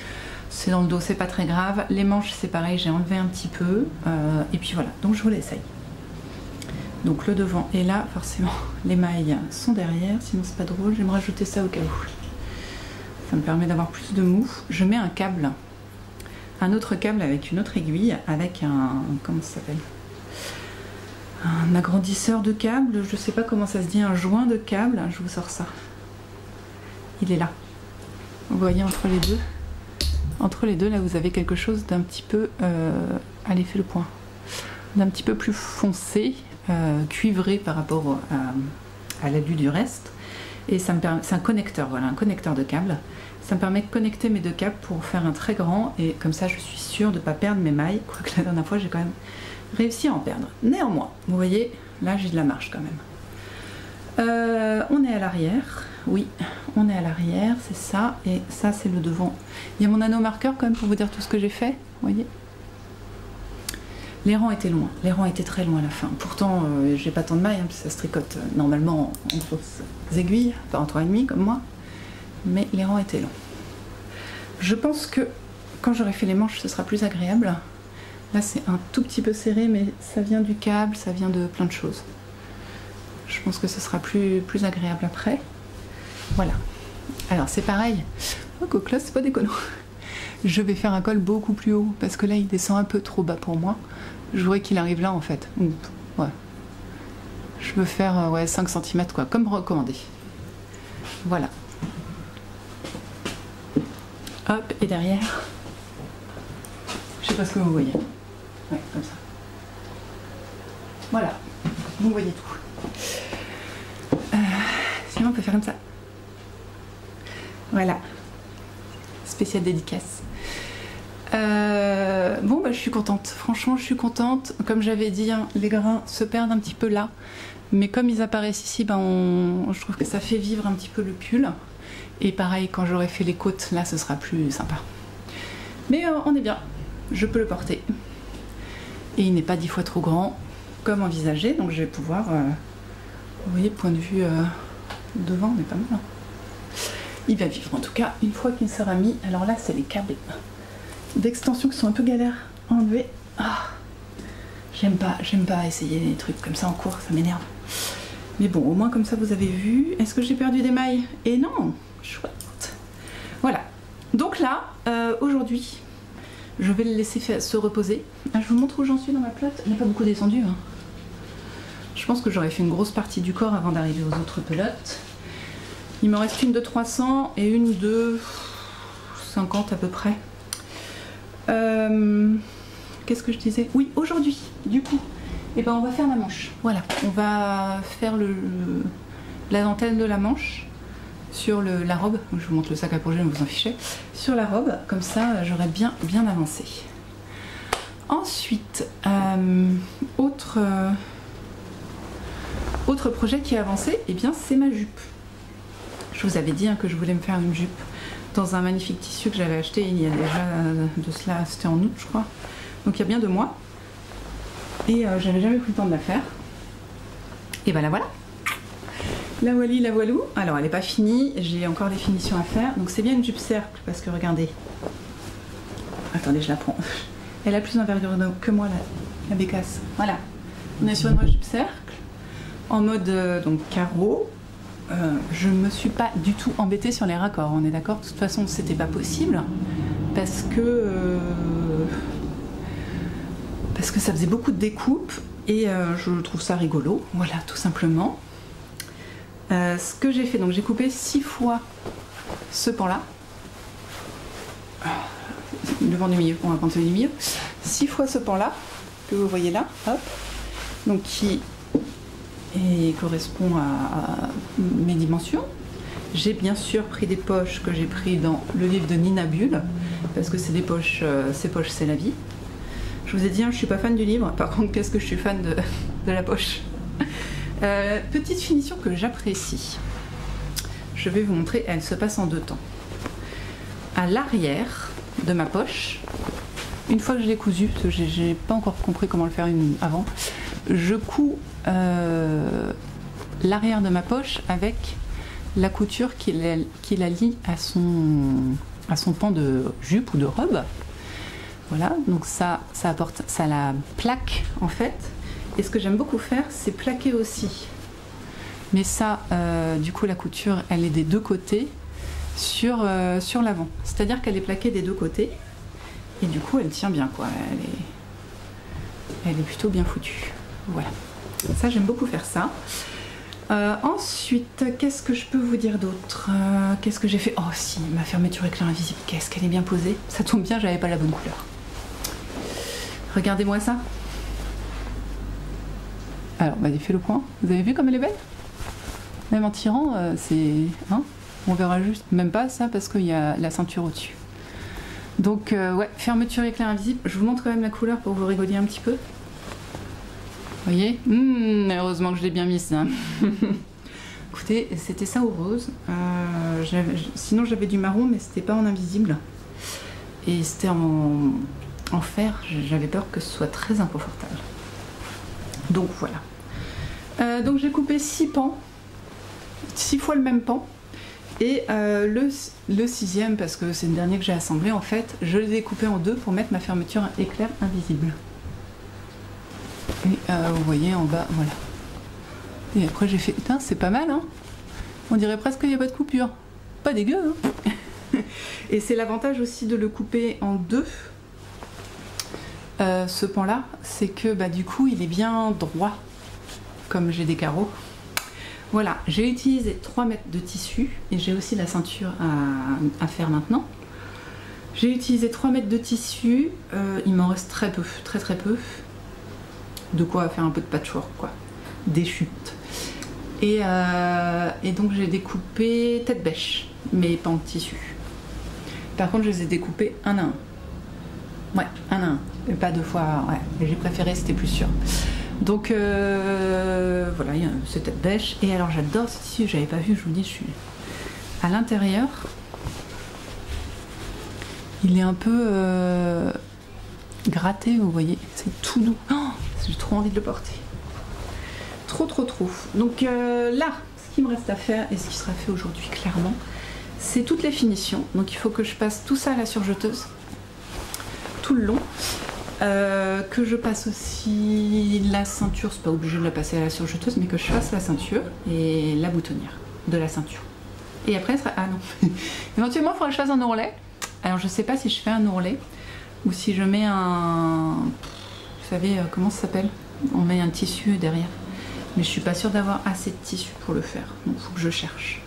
C'est dans le dos, c'est pas très grave. Les manches c'est pareil, j'ai enlevé un petit peu et puis voilà, donc je vous l'essaye. Donc le devant est là, forcément les mailles sont derrière, sinon c'est pas drôle. Je vais me rajouter ça au cas où. Ça me permet d'avoir plus de mou. Je mets un câble, un autre câble avec une autre aiguille, avec un, comment ça s'appelle, un agrandisseur de câble, je sais pas comment ça se dit, un joint de câble. Je vous sors ça. Il est là. Vous voyez entre les deux. Entre les deux, là vous avez quelque chose d'un petit peu, allez fais le point, d'un petit peu plus foncé, cuivré par rapport à l'alu du reste. Et ça me permet, c'est un connecteur, voilà, un connecteur de câble. Ça me permet de connecter mes deux câbles pour faire un très grand, et comme ça je suis sûre de ne pas perdre mes mailles, quoique la dernière fois j'ai quand même réussi à en perdre. Néanmoins, vous voyez, là j'ai de la marge quand même. On est à l'arrière, oui, on est à l'arrière, c'est ça, et ça c'est le devant. Il y a mon anneau marqueur quand même pour vous dire tout ce que j'ai fait, vous voyez. Les rangs étaient loin, les rangs étaient très loin à la fin. Pourtant, j'ai pas tant de mailles, hein, ça se tricote normalement en grosses aiguilles, pas en 3,5 comme moi, mais les rangs étaient longs. Je pense que quand j'aurai fait les manches, ce sera plus agréable. Là, c'est un tout petit peu serré, mais ça vient du câble, ça vient de plein de choses. Je pense que ce sera plus agréable après. Voilà. Alors, c'est pareil. Oh, Coque, là, c'est pas déconnant. Je vais faire un col beaucoup plus haut, parce que là, il descend un peu trop bas pour moi. Je voudrais qu'il arrive là, en fait. Ouais. Je veux faire ouais, 5 cm, quoi, comme recommandé. Voilà. Hop, et derrière. Je sais pas ce que vous voyez. Ouais, comme ça. Voilà. Vous voyez tout. Sinon, on peut faire comme ça. Voilà. Spéciale dédicace. Bon, bah, je suis contente. Franchement, je suis contente. Comme j'avais dit, hein, les grains se perdent un petit peu là. Mais comme ils apparaissent ici, bah, je trouve que ça fait vivre un petit peu le pull. Et pareil, quand j'aurai fait les côtes, là, ce sera plus sympa. Mais on est bien. Je peux le porter. Et il n'est pas 10 fois trop grand, comme envisagé. Donc, je vais pouvoir... vous voyez, point de vue devant, on est pas mal. Hein. Il va vivre en tout cas une fois qu'il sera mis. Alors là, c'est les câbles d'extension qui sont un peu galères à enlever. Ah, j'aime pas essayer des trucs comme ça en cours, ça m'énerve. Mais bon, au moins comme ça vous avez vu. Est-ce que j'ai perdu des mailles? Et non, chouette. Voilà. Donc là, aujourd'hui, je vais le laisser se reposer. Ah, je vous montre où j'en suis dans ma pelote. Elle n'est pas beaucoup descendue. Hein. Je pense que j'aurais fait une grosse partie du corps avant d'arriver aux autres pelotes. Il me reste une de 300 et une de 50 à peu près. Qu'est-ce que je disais? Oui, aujourd'hui, du coup, eh ben, on va faire la manche. Voilà, on va faire la dentelle de la manche sur la robe. Je vous montre le sac à projet, vous en fichez. Sur la robe, comme ça, j'aurai bien avancé. Ensuite, autre projet qui a avancé, eh bien, c'est ma jupe. Je vous avais dit hein, que je voulais me faire une jupe dans un magnifique tissu que j'avais acheté il y a déjà de cela, c'était en août je crois, donc il y a bien 2 mois, et j'avais jamais pris le temps de la faire, et ben la voilà, la voili, la voilou. Alors elle n'est pas finie, j'ai encore des finitions à faire, donc c'est bien une jupe cercle, parce que regardez, attendez je la prends, elle a plus d'envergure que moi la bécasse, voilà, on est sur une jupe cercle, en mode donc carreau. Je me suis pas du tout embêtée sur les raccords, on est d'accord? De toute façon, c'était pas possible parce que ça faisait beaucoup de découpes et je trouve ça rigolo, voilà, tout simplement. Ce que j'ai fait, donc j'ai coupé 6 fois ce pan-là, le vent du milieu, on va prendre celui du milieu, 6 fois ce pan-là que vous voyez là, hop, donc qui et correspond à mes dimensions. J'ai bien sûr pris des poches que j'ai pris dans le livre de Nina Bull, parce que c'est des poches, ces poches c'est la vie. Je vous ai dit, hein, je suis pas fan du livre, par contre qu'est-ce que je suis fan de la poche. Petite finition que j'apprécie. Je vais vous montrer, elle se passe en 2 temps. À l'arrière, de ma poche. Une fois que je l'ai cousu, parce que j'ai pas encore compris comment le faire avant, je couds l'arrière de ma poche avec la couture qui la lie à son pan de jupe ou de robe. Voilà, donc ça la plaque en fait. Et ce que j'aime beaucoup faire, c'est plaquer aussi. Mais ça, du coup, la couture, elle est des deux côtés sur l'avant. C'est-à-dire qu'elle est plaquée des deux côtés. Et du coup, elle tient bien, quoi. Elle est plutôt bien foutue. Voilà. Ça, j'aime beaucoup faire ça. Ensuite, qu'est-ce que je peux vous dire d'autre? Qu'est-ce que j'ai fait? Oh si, ma fermeture éclair invisible. Qu'est-ce qu'elle est bien posée. Ça tombe bien, j'avais pas la bonne couleur. Regardez-moi ça. Alors, vas-y, fais le point. Vous avez vu comme elle est belle? Même en tirant, c'est... Hein, on verra juste. Même pas ça, parce qu'il y a la ceinture au-dessus. Donc, ouais, fermeture éclair invisible. Je vous montre quand même la couleur pour vous rigoler un petit peu. Vous voyez? Heureusement que je l'ai bien mise, ça. Écoutez, c'était ça au rose. Sinon, j'avais du marron, mais c'était pas en invisible. Et c'était en fer. J'avais peur que ce soit très inconfortable. Donc, voilà. Donc, j'ai coupé 6 pans. 6 fois le même pan. Et le 6e, parce que c'est le dernier que j'ai assemblé, en fait, je l'ai découpé en 2 pour mettre ma fermeture éclair invisible. Et vous voyez en bas, voilà. Et après j'ai fait, putain, c'est pas mal, hein. On dirait presque qu'il n'y a pas de coupure. Pas dégueu, hein. Et c'est l'avantage aussi de le couper en 2. Ce pan-là, c'est que bah, du coup, il est bien droit, comme j'ai des carreaux. Voilà, j'ai utilisé 3 mètres de tissu et j'ai aussi la ceinture à faire maintenant. J'ai utilisé 3 mètres de tissu, il m'en reste très peu, très peu. De quoi faire un peu de patchwork, quoi. Des chutes. Et donc j'ai découpé tête bêche, mais pas en tissu. Par contre, je les ai découpés un à un. Ouais, un à un. Et pas 2 fois, ouais. J'ai préféré, c'était plus sûr. Donc voilà, il y a cette tête bêche. Et alors j'adore ce tissu, j'avais pas vu, je vous dis, je suis à l'intérieur. Il est un peu gratté, vous voyez, c'est tout doux. Oh, j'ai trop envie de le porter. Trop. Donc là, ce qu'il me reste à faire, et ce qui sera fait aujourd'hui clairement, c'est toutes les finitions. Donc il faut que je passe tout ça à la surjeteuse, tout le long. Que je passe aussi la ceinture, c'est pas obligé de la passer à la surjeteuse, mais que je fasse la ceinture et la boutonnière de la ceinture. Et après, ah non, éventuellement il faudrait que je fasse un ourlet. Alors je sais pas si je fais un ourlet ou si je mets un, vous savez comment ça s'appelle, on met un tissu derrière, mais je suis pas sûre d'avoir assez de tissu pour le faire, donc il faut que je cherche.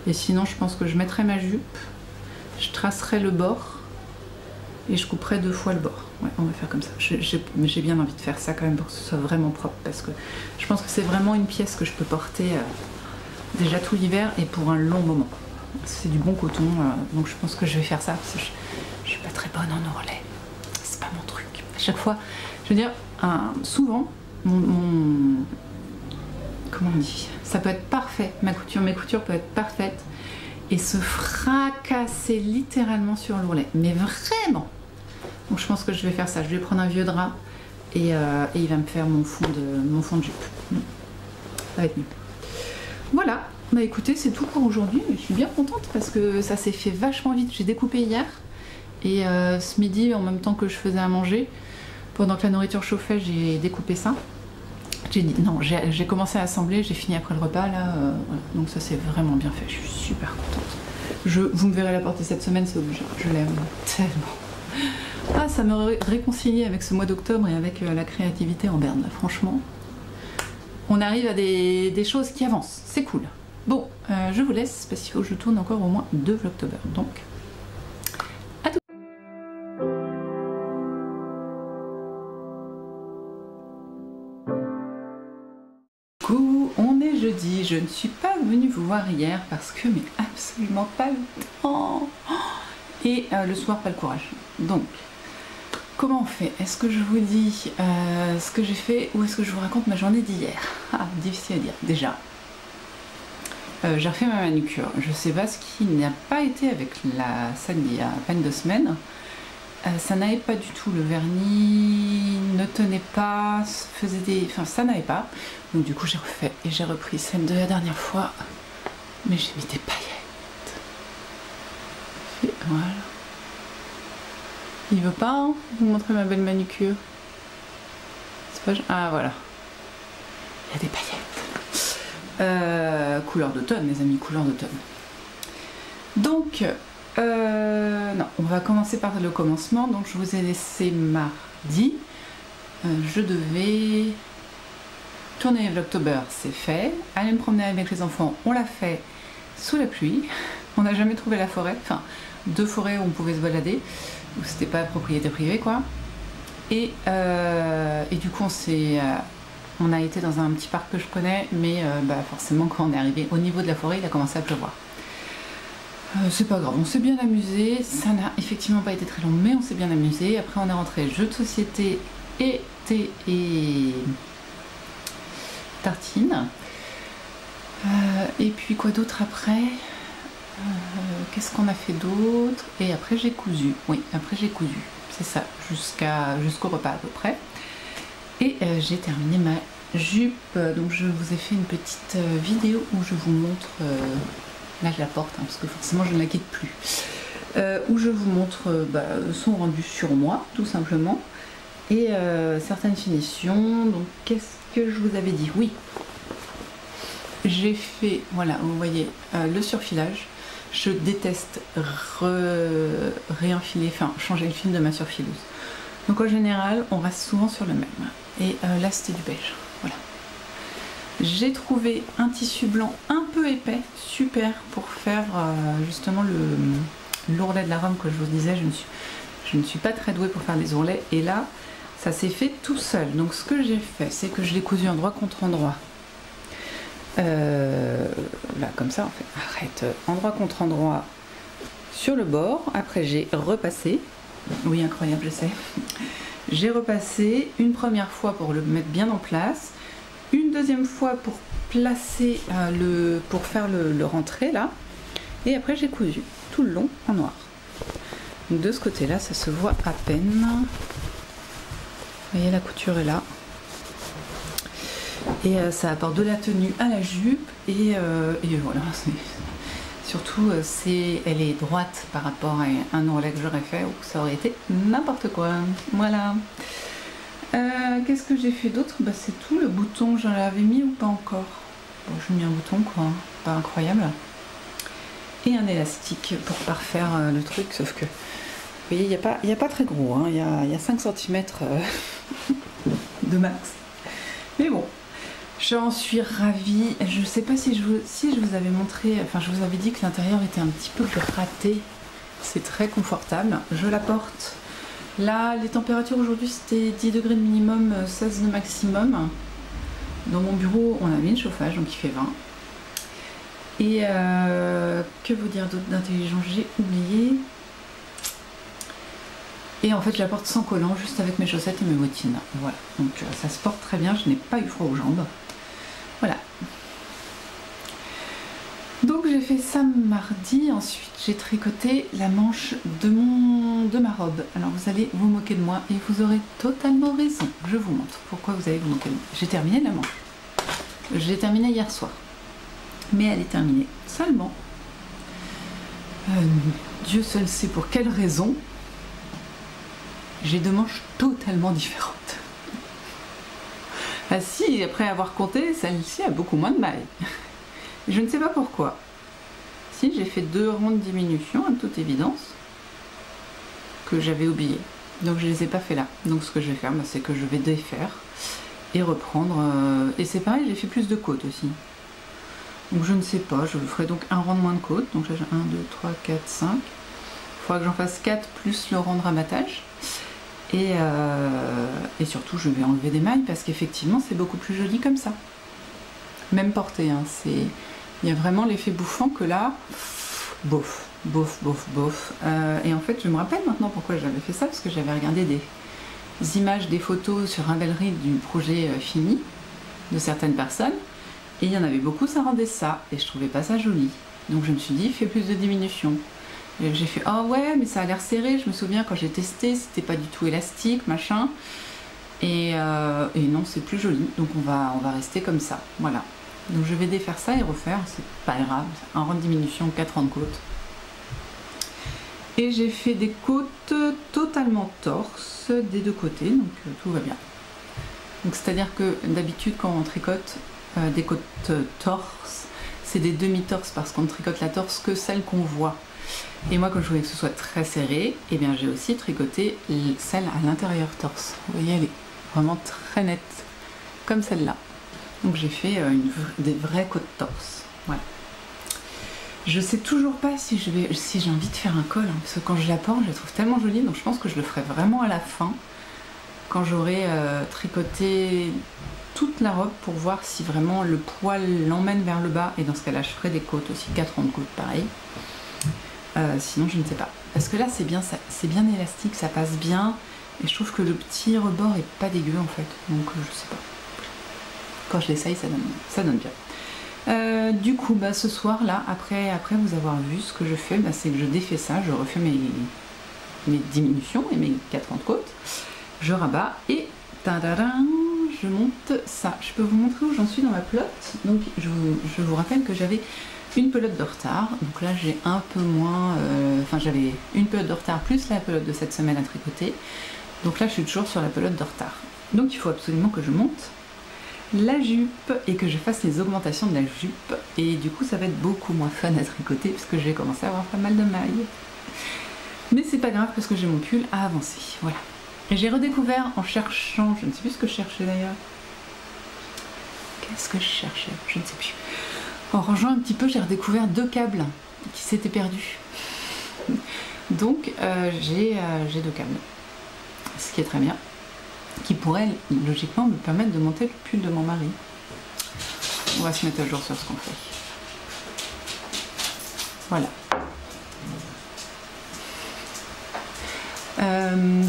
Et sinon je pense que je mettrai ma jupe, je tracerai le bord et je couperai 2 fois le bord. Ouais, on va faire comme ça. J'ai bien envie de faire ça quand même pour que ce soit vraiment propre, parce que je pense que c'est vraiment une pièce que je peux porter déjà tout l'hiver et pour un long moment. C'est du bon coton, donc je pense que je vais faire ça, parce que je suis pas très bonne en ourlet. C'est pas mon truc. À chaque fois, je veux dire, souvent, comment on dit, ça peut être parfait, mes coutures peuvent être parfaites et se fracasser littéralement sur l'ourlet, mais vraiment. Donc je pense que je vais faire ça, je vais prendre un vieux drap et il va me faire mon fond de jupe. Ça va être mieux. Voilà, bah écoutez, c'est tout pour aujourd'hui. Je suis bien contente parce que ça s'est fait vachement vite. J'ai découpé hier et ce midi, en même temps que je faisais à manger, pendant que la nourriture chauffait, j'ai découpé ça. J'ai commencé à assembler, j'ai fini après le repas là, voilà. Donc ça c'est vraiment bien fait, je suis super contente. Vous me verrez la porter cette semaine, c'est obligé, je l'aime tellement. Ah, ça me réconcilie avec ce mois d'octobre et avec la créativité en berne, là. Franchement. On arrive à des choses qui avancent, c'est cool. Bon, je vous laisse parce qu'il faut que je tourne encore au moins 2 Vlogtober, donc à tout. Coucou, on est jeudi, je ne suis pas venue vous voir hier parce que mais absolument pas le temps. Et le soir, pas le courage. Donc, comment on fait? Est-ce que je vous dis ce que j'ai fait ou est-ce que je vous raconte ma journée d'hier? Ah, difficile à dire. Déjà, j'ai refait ma manucure. Je sais pas ce qui n'a pas été avec celle d'il y a à peine 2 semaines. Ça n'allait pas du tout, le vernis ne tenait pas, ça n'allait pas. Donc du coup j'ai refait et j'ai repris celle de la dernière fois. Mais j'ai mis des paillettes. Et voilà. Il veut pas hein, vous montrer ma belle manucure. Ah voilà. Il y a des paillettes. Couleur d'automne les amis, couleur d'automne. Donc, non, on va commencer par le commencement. Donc je vous ai laissé mardi. Je devais tourner Vlogtober, c'est fait. Aller me promener avec les enfants, on l'a fait sous la pluie. On n'a jamais trouvé la forêt, enfin 2 forêts où on pouvait se balader, où c'était pas propriété privée quoi. Et du coup on a été dans un petit parc que je connais, mais forcément quand on est arrivé au niveau de la forêt, il a commencé à pleuvoir. C'est pas grave, on s'est bien amusé, ça n'a effectivement pas été très long, mais on s'est bien amusé. Après on est rentré jeux de société et thé et tartines. Et puis quoi d'autre après? Qu'est-ce qu'on a fait d'autre? Et après j'ai cousu, oui, après j'ai cousu, c'est ça, jusqu'au repas à peu près. Et j'ai terminé ma jupe, donc je vous ai fait une petite vidéo où je vous montre, là je la porte hein, parce que forcément je ne la quitte plus, où je vous montre son rendu sur moi tout simplement, et certaines finitions. Donc qu'est-ce que je vous avais dit? Oui, j'ai fait, voilà, vous voyez le surfilage. Je déteste réenfiler, enfin changer le fil de ma surfileuse. Donc en général, on reste souvent sur le même. Et là, c'était du beige. Voilà. J'ai trouvé un tissu blanc un peu épais, super, pour faire justement l'ourlet de la Rome que je vous disais. Je ne suis pas très douée pour faire des ourlets. Et là, ça s'est fait tout seul. Donc ce que j'ai fait, c'est que je l'ai cousu endroit contre endroit. Là comme ça en fait, arrête, endroit contre endroit sur le bord. Après j'ai repassé, oui incroyable je sais, j'ai repassé une première fois pour le mettre bien en place, une deuxième fois pour placer pour faire le rentré là, et après j'ai cousu tout le long en noir. Donc de ce côté là ça se voit à peine, vous voyez la couture est là. Et ça apporte de la tenue à la jupe, et voilà, surtout elle est droite par rapport à un ourlet que j'aurais fait où ça aurait été n'importe quoi. Voilà. Qu'est-ce que j'ai fait d'autre? C'est tout. Le bouton, j'en avais mis ou pas encore? Bon, j'ai mis un bouton quoi, pas incroyable. Et un élastique pour parfaire le truc, sauf que vous voyez, il n'y a pas très gros, hein, il y a 5 cm de max. Mais bon. J'en suis ravie. Je sais pas si je vous avais montré, enfin je vous avais dit que l'intérieur était un petit peu gratté. C'est très confortable. Je la porte. Là, les températures aujourd'hui c'était 10 degrés de minimum, 16 de maximum. Dans mon bureau, on a mis le chauffage, donc il fait 20. Et que vous dire d'autre d'intelligent? J'ai oublié. Et en fait, je la porte sans collant, juste avec mes chaussettes et mes bottines. Voilà, donc ça se porte très bien. Je n'ai pas eu froid aux jambes. Voilà. Donc j'ai fait ça mardi. Ensuite, j'ai tricoté la manche de ma robe. Alors vous allez vous moquer de moi et vous aurez totalement raison. Je vous montre pourquoi vous allez vous moquer de moi. J'ai terminé la manche. J'ai terminé hier soir. Mais elle est terminée seulement. Dieu seul sait pour quelle raison. J'ai 2 manches totalement différentes. Ah si, après avoir compté, celle-ci a beaucoup moins de mailles. Je ne sais pas pourquoi. Si, j'ai fait 2 rangs de diminution, à toute évidence, que j'avais oublié. Donc je ne les ai pas fait là. Donc ce que je vais faire, c'est que je vais défaire et reprendre. Et c'est pareil, j'ai fait plus de côtes aussi. Donc je ne sais pas, je ferai donc un rang de moins de côtes. Donc là j'ai 1, 2, 3, 4, 5. Il faudra que j'en fasse 4 plus le rang de rabattage. Et surtout je vais enlever des mailles parce qu'effectivement c'est beaucoup plus joli comme ça. Même portée, hein, il y a vraiment l'effet bouffant que là, bof, bof, bof, bof. Et en fait je me rappelle maintenant pourquoi j'avais fait ça, parce que j'avais regardé des images, des photos sur Ravelry du projet fini de certaines personnes. Et il y en avait beaucoup, ça rendait ça, et je trouvais pas ça joli. Donc je me suis dit, fais plus de diminution. J'ai fait, ah ouais, mais ça a l'air serré, je me souviens quand j'ai testé, c'était pas du tout élastique, machin. Et non, c'est plus joli, donc on va rester comme ça, voilà. Donc je vais défaire ça et refaire, c'est pas grave, un rang de diminution, 4 rangs de côte. Et j'ai fait des côtes totalement torse des deux côtés, donc tout va bien. Donc c'est-à-dire que d'habitude quand on tricote des côtes torse, c'est des demi-torses parce qu'on ne tricote la torse que celle qu'on voit. Et moi, quand je voulais que ce soit très serré, eh bien j'ai aussi tricoté celle à l'intérieur torse. Vous voyez, elle est vraiment très nette, comme celle-là. Donc j'ai fait des vraies côtes torse. Voilà. Je sais toujours pas si j'ai envie de faire un col, hein, parce que quand je la porte, je la trouve tellement jolie, donc je pense que je le ferai vraiment à la fin, quand j'aurai tricoté toute la robe pour voir si vraiment le poil l'emmène vers le bas, et dans ce cas-là, je ferai des côtes aussi, 4 rangs de côtes, pareil. Sinon je ne sais pas, parce que là c'est bien élastique, ça passe bien, et je trouve que le petit rebord est pas dégueu en fait, donc je sais pas, quand je l'essaye ça donne bien. Du coup bah, ce soir là, après vous avoir vu, ce que je fais, bah, c'est que je défais ça, je refais mes diminutions et mes 4 rangs de côte, je rabats et tadadam, je monte ça. Je peux vous montrer où j'en suis dans ma pelote. Donc je vous rappelle que j'avais une pelote de retard, donc là j'ai un peu moins, enfin j'avais une pelote de retard plus la pelote de cette semaine à tricoter, donc là je suis toujours sur la pelote de retard. Donc il faut absolument que je monte la jupe et que je fasse les augmentations de la jupe, et du coup ça va être beaucoup moins fun à tricoter parce que j'ai commencé à avoir pas mal de mailles. Mais c'est pas grave parce que j'ai mon pull à avancer, voilà. Et j'ai redécouvert en cherchant, je ne sais plus ce que je cherchais d'ailleurs. Qu'est-ce que je cherchais? Je ne sais plus. En rangeant un petit peu, j'ai redécouvert 2 câbles qui s'étaient perdus. Donc j'ai 2 câbles, ce qui est très bien, qui pourrait logiquement me permettre de monter le pull de mon mari. On va se mettre à jour sur ce qu'on fait. Voilà.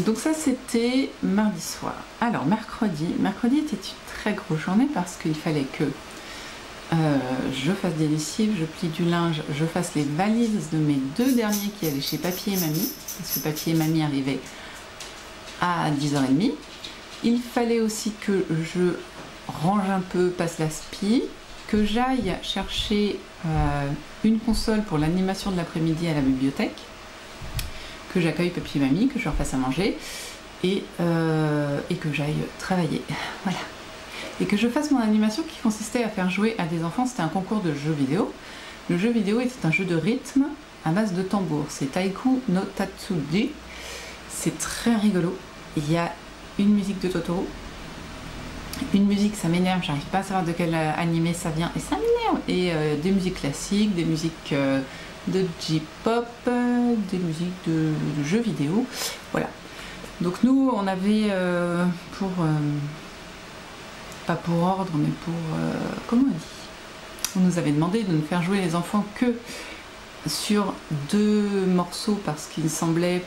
Donc ça c'était mardi soir. Alors mercredi était une très grosse journée parce qu'il fallait que je fasse des lessives, je plie du linge, je fasse les valises de mes 2 derniers qui allaient chez Papy et Mamie, parce que Papy et Mamie arrivaient à 10h30. Il fallait aussi que je range un peu, passe la spie, que j'aille chercher une console pour l'animation de l'après-midi à la bibliothèque, que j'accueille Papy et Mamie, que je leur fasse à manger et que j'aille travailler. Voilà. Et que je fasse mon animation qui consistait à faire jouer à des enfants, c'était un concours de jeux vidéo. Le jeu vidéo était un jeu de rythme à base de tambour, c'est Taiku no Tatsuji, c'est très rigolo. Il y a une musique de Totoro, une musique, ça m'énerve, j'arrive pas à savoir de quel animé ça vient, et ça m'énerve, et des musiques classiques, des musiques de J-pop, des musiques de jeux vidéo, voilà. Donc nous, on avait pas pour ordre, mais pour... comment on dit? On nous avait demandé de ne faire jouer les enfants que sur 2 morceaux parce qu'ils semblaient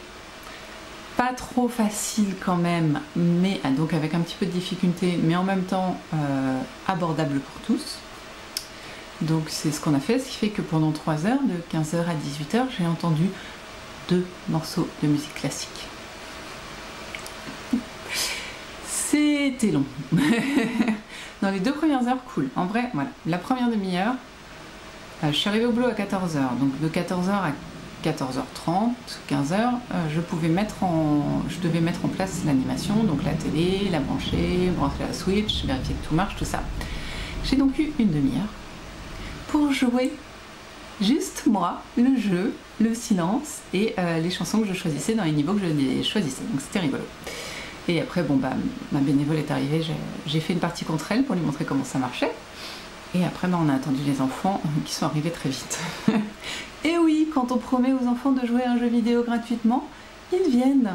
pas trop faciles quand même, mais donc avec un petit peu de difficulté, mais en même temps abordable pour tous. Donc c'est ce qu'on a fait, ce qui fait que pendant 3 heures, de 15h à 18h, j'ai entendu 2 morceaux de musique classique. C'était long. Dans les 2 premières heures, cool. En vrai, voilà. La première demi-heure, je suis arrivée au boulot à 14h. Donc de 14h à 14h30, 15h, je devais mettre en place l'animation, donc la télé, la brancher la Switch, vérifier que tout marche, tout ça. J'ai donc eu une demi-heure pour jouer juste moi, le jeu, le silence et les chansons que je choisissais dans les niveaux que je choisissais. Donc c'était rigolo. Et après, bon bah, ma bénévole est arrivée, j'ai fait une partie contre elle pour lui montrer comment ça marchait. Et après, bah, on a attendu les enfants qui sont arrivés très vite. Et oui, quand on promet aux enfants de jouer à un jeu vidéo gratuitement, ils viennent.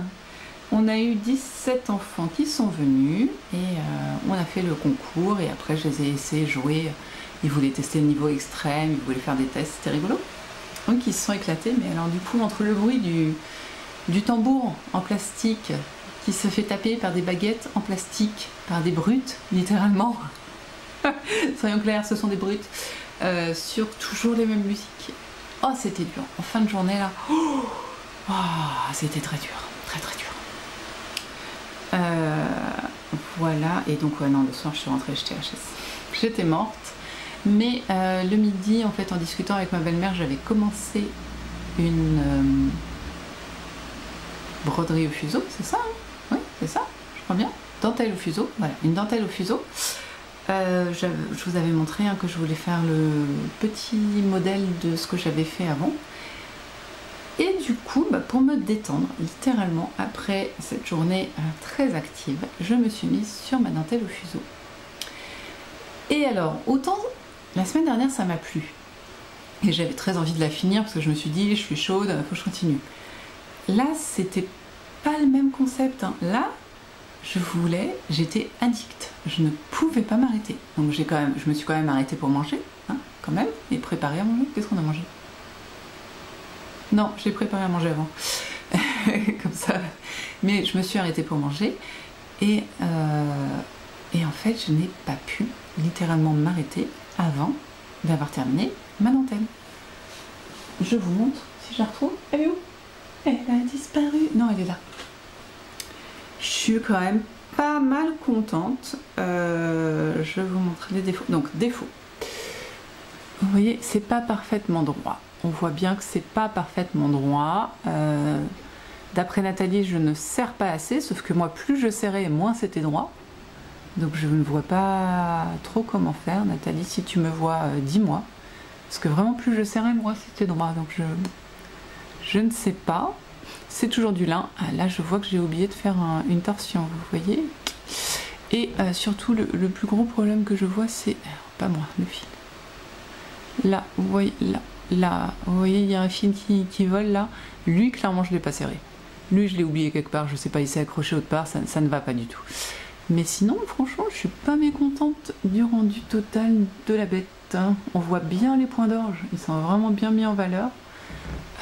On a eu 17 enfants qui sont venus et on a fait le concours et après je les ai laissés jouer. Ils voulaient tester le niveau extrême, ils voulaient faire des tests, c'était rigolo. Donc ils se sont éclatés, mais alors du coup, entre le bruit du tambour en plastique qui se fait taper par des baguettes en plastique, par des brutes, littéralement, Soyons clairs, ce sont des brutes. Sur toujours les mêmes musiques. Oh, c'était dur. En fin de journée, là, oh, c'était très dur. Très très dur. Voilà. Et donc, ouais, non, le soir, je suis rentrée, j'étais HS. J'étais morte. Mais le midi, en fait, en discutant avec ma belle-mère, j'avais commencé une broderie au fuseau, c'est ça hein? Oui, c'est ça, je crois bien. Dentelle au fuseau, voilà, une dentelle au fuseau. Je vous avais montré hein, que je voulais faire le petit modèle de ce que j'avais fait avant. Et du coup, pour me détendre, littéralement, après cette journée très active, je me suis mise sur ma dentelle au fuseau. Et alors, autant la semaine dernière, ça m'a plu. Et j'avais très envie de la finir parce que je me suis dit, je suis chaude, il faut que je continue. Là, c'était pas le même concept. Hein. Là, j'étais addicte. Je ne pouvais pas m'arrêter. Donc je me suis quand même arrêtée pour manger, hein, quand même, et préparer à manger. Qu'est-ce qu'on a mangé? Non, j'ai préparé à manger avant. Comme ça. Mais je me suis arrêtée pour manger. Et en fait, je n'ai pas pu littéralement m'arrêter avant d'avoir terminé ma dentelle. Je vous montre si je la retrouve. Elle est où? Elle a disparu. Non, elle est là. Je suis quand même pas mal contente. Je vous montre les défauts. Donc, défauts. Vous voyez, c'est pas parfaitement droit. On voit bien que c'est pas parfaitement droit. D'après Nathalie, je ne serre pas assez, sauf que moi, plus je serrais, moins c'était droit. Donc je ne vois pas trop comment faire. Nathalie, si tu me vois, dis-moi. Parce que vraiment, plus je serrais, moins c'était droit. Donc je ne sais pas. C'est toujours du lin. Ah, là, je vois que j'ai oublié de faire une torsion, vous voyez. Et surtout, le plus gros problème que je vois, c'est... Pas moi, le fil. Là, vous voyez, là, vous voyez, il y a un fil qui vole là. Lui, clairement, je ne l'ai pas serré. Lui, je l'ai oublié quelque part. Je ne sais pas, il s'est accroché autre part. Ça ne va pas du tout. Mais sinon, franchement, je suis pas mécontente du rendu total de la bête. Hein. On voit bien les points d'orge. Ils sont vraiment bien mis en valeur.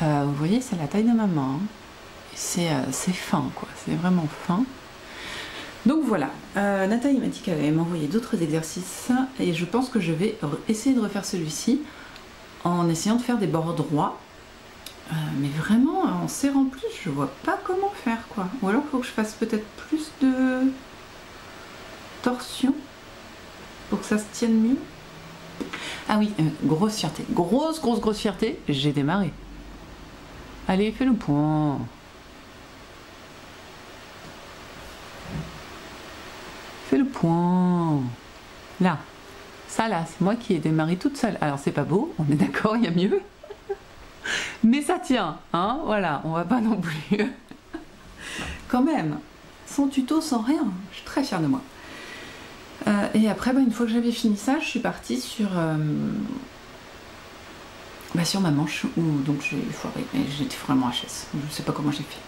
Vous voyez, c'est la taille de ma main. Hein. C'est fin, quoi. C'est vraiment fin. Donc voilà. Nathalie m'a dit qu'elle allait m'envoyer d'autres exercices. Et je pense que je vais essayer de refaire celui-ci en essayant de faire des bords droits. Mais vraiment, en serrant plus, je vois pas comment faire, quoi. Ou alors, il faut que je fasse peut-être plus de torsion pour que ça se tienne mieux. Ah oui, grosse fierté. Grosse fierté, j'ai démarré. Allez, fais le point. Fais le point. Là. Ça là, c'est moi qui ai démarré toute seule. Alors c'est pas beau, on est d'accord, il y a mieux. Mais ça tient, hein, voilà, on va pas non plus. Quand même, sans tuto, sans rien. Je suis très fière de moi. Et après, une fois que j'avais fini ça, je suis partie sur ma manche, où donc j'ai foiré, mais j'étais vraiment HS. Je sais pas comment j'ai fait.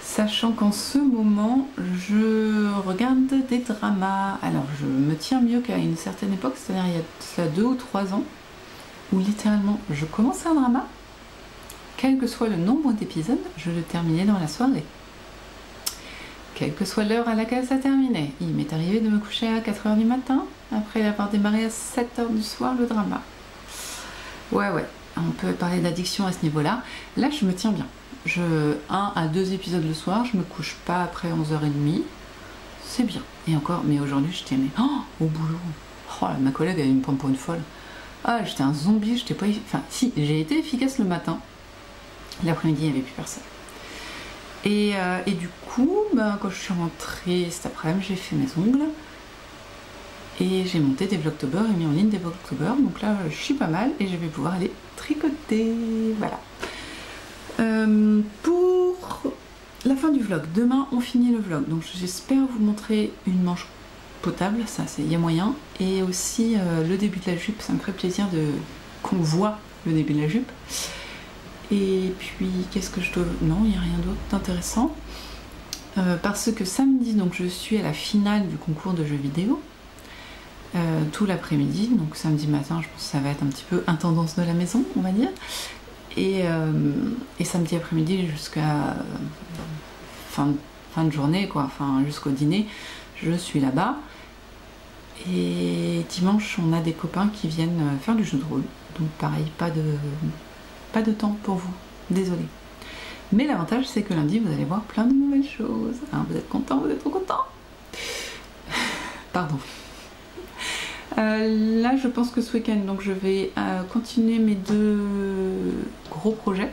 Sachant qu'en ce moment, je regarde des dramas. Alors, je me tiens mieux qu'à une certaine époque, c'est-à-dire il y a cela 2 ou 3 ans, où littéralement, je commençais un drama, quel que soit le nombre d'épisodes, je le terminais dans la soirée. Quelle que soit l'heure à laquelle ça terminait. Il m'est arrivé de me coucher à 4 h du matin, après avoir démarré à 7 h du soir le drama. Ouais, on peut parler d'addiction à ce niveau-là. Là, je me tiens bien. 1 à 2 épisodes le soir, je me couche pas après 11 h 30. C'est bien. Et encore, mais aujourd'hui, j'étais au boulot. Oh, là, ma collègue, elle me prend pour une folle. Ah, j'étais un zombie, j'étais pas... Enfin, si, j'ai été efficace le matin. L'après-midi, il n'y avait plus personne. Et du coup, quand je suis rentrée cet après-midi, j'ai fait mes ongles. Et j'ai monté des Vlogtober et mis en ligne des Vlogtober. Donc là, je suis pas mal et je vais pouvoir aller tricoter. Voilà. Pour la fin du vlog, demain, on finit le vlog. Donc j'espère vous montrer une manche potable, ça, il y a moyen. Et aussi le début de la jupe, ça me ferait plaisir qu'on voit le début de la jupe. Et puis, qu'est-ce que je dois... Non, il n'y a rien d'autre d'intéressant. Parce que samedi, donc, je suis à la finale du concours de jeux vidéo. Tout l'après-midi, donc samedi matin, je pense que ça va être un petit peu intendance de la maison, on va dire. Et samedi après-midi jusqu'à fin de journée, quoi, enfin jusqu'au dîner, je suis là-bas. Et dimanche, on a des copains qui viennent faire du jeu de rôle. Donc pareil, pas de temps pour vous, désolée. Mais l'avantage, c'est que lundi, vous allez voir plein de nouvelles choses. Hein, vous êtes contents, vous êtes trop contents. Pardon. Là, je pense que ce week-end, donc je vais continuer mes 2 gros projets.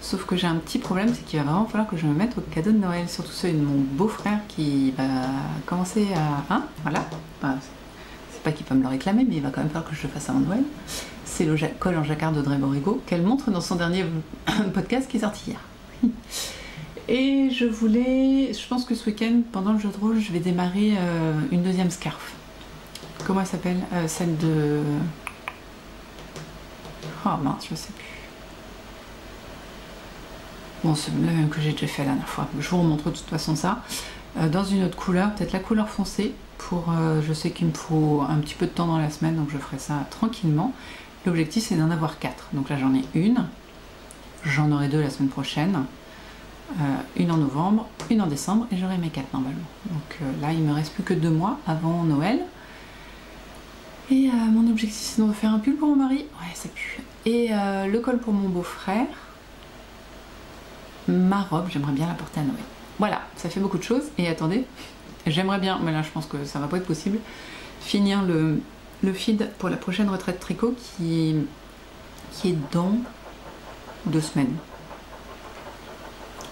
Sauf que j'ai un petit problème, c'est qu'il va vraiment falloir que je me mette au cadeau de Noël, surtout celui de mon beau-frère qui va commencer à... Hein, voilà. Enfin, c'est pas qu'il peut me le réclamer, mais il va quand même falloir que je le fasse avant Noël. C'est le col en jacquard d'Audrey Borigo qu'elle montre dans son dernier podcast qui est sorti hier. Et je pense que ce week-end, pendant le jeu de rôle, je vais démarrer une 2e scarf. Comment elle s'appelle celle de... Oh mince, je sais plus. Bon, c'est la même que j'ai déjà fait la dernière fois. Je vous remontre de toute façon ça. Dans une autre couleur, peut-être la couleur foncée. Je sais qu'il me faut un petit peu de temps dans la semaine, donc je ferai ça tranquillement. L'objectif, c'est d'en avoir 4. Donc là, j'en ai une. J'en aurai 2 la semaine prochaine. Une en novembre, une en décembre, et j'aurai mes 4 normalement. Donc là, il me reste plus que 2 mois avant Noël. Et mon objectif, c'est de faire un pull pour mon mari. Ouais, ça pue. Et le col pour mon beau-frère. Ma robe, j'aimerais bien la porter à Noël. Voilà, ça fait beaucoup de choses. Et attendez, j'aimerais bien, mais là je pense que ça va pas être possible, finir le feed pour la prochaine retraite tricot qui est dans 2 semaines.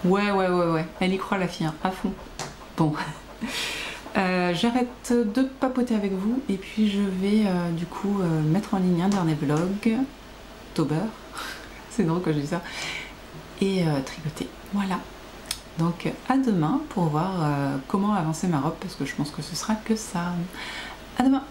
Ouais, elle y croit la fille, hein, à fond. Bon, j'arrête de papoter avec vous et puis je vais du coup mettre en ligne un dernier vlog, October, c'est drôle quand je dis ça, et tricoter. Voilà. Donc à demain pour voir comment avancer ma robe parce que je pense que ce sera que ça. À demain.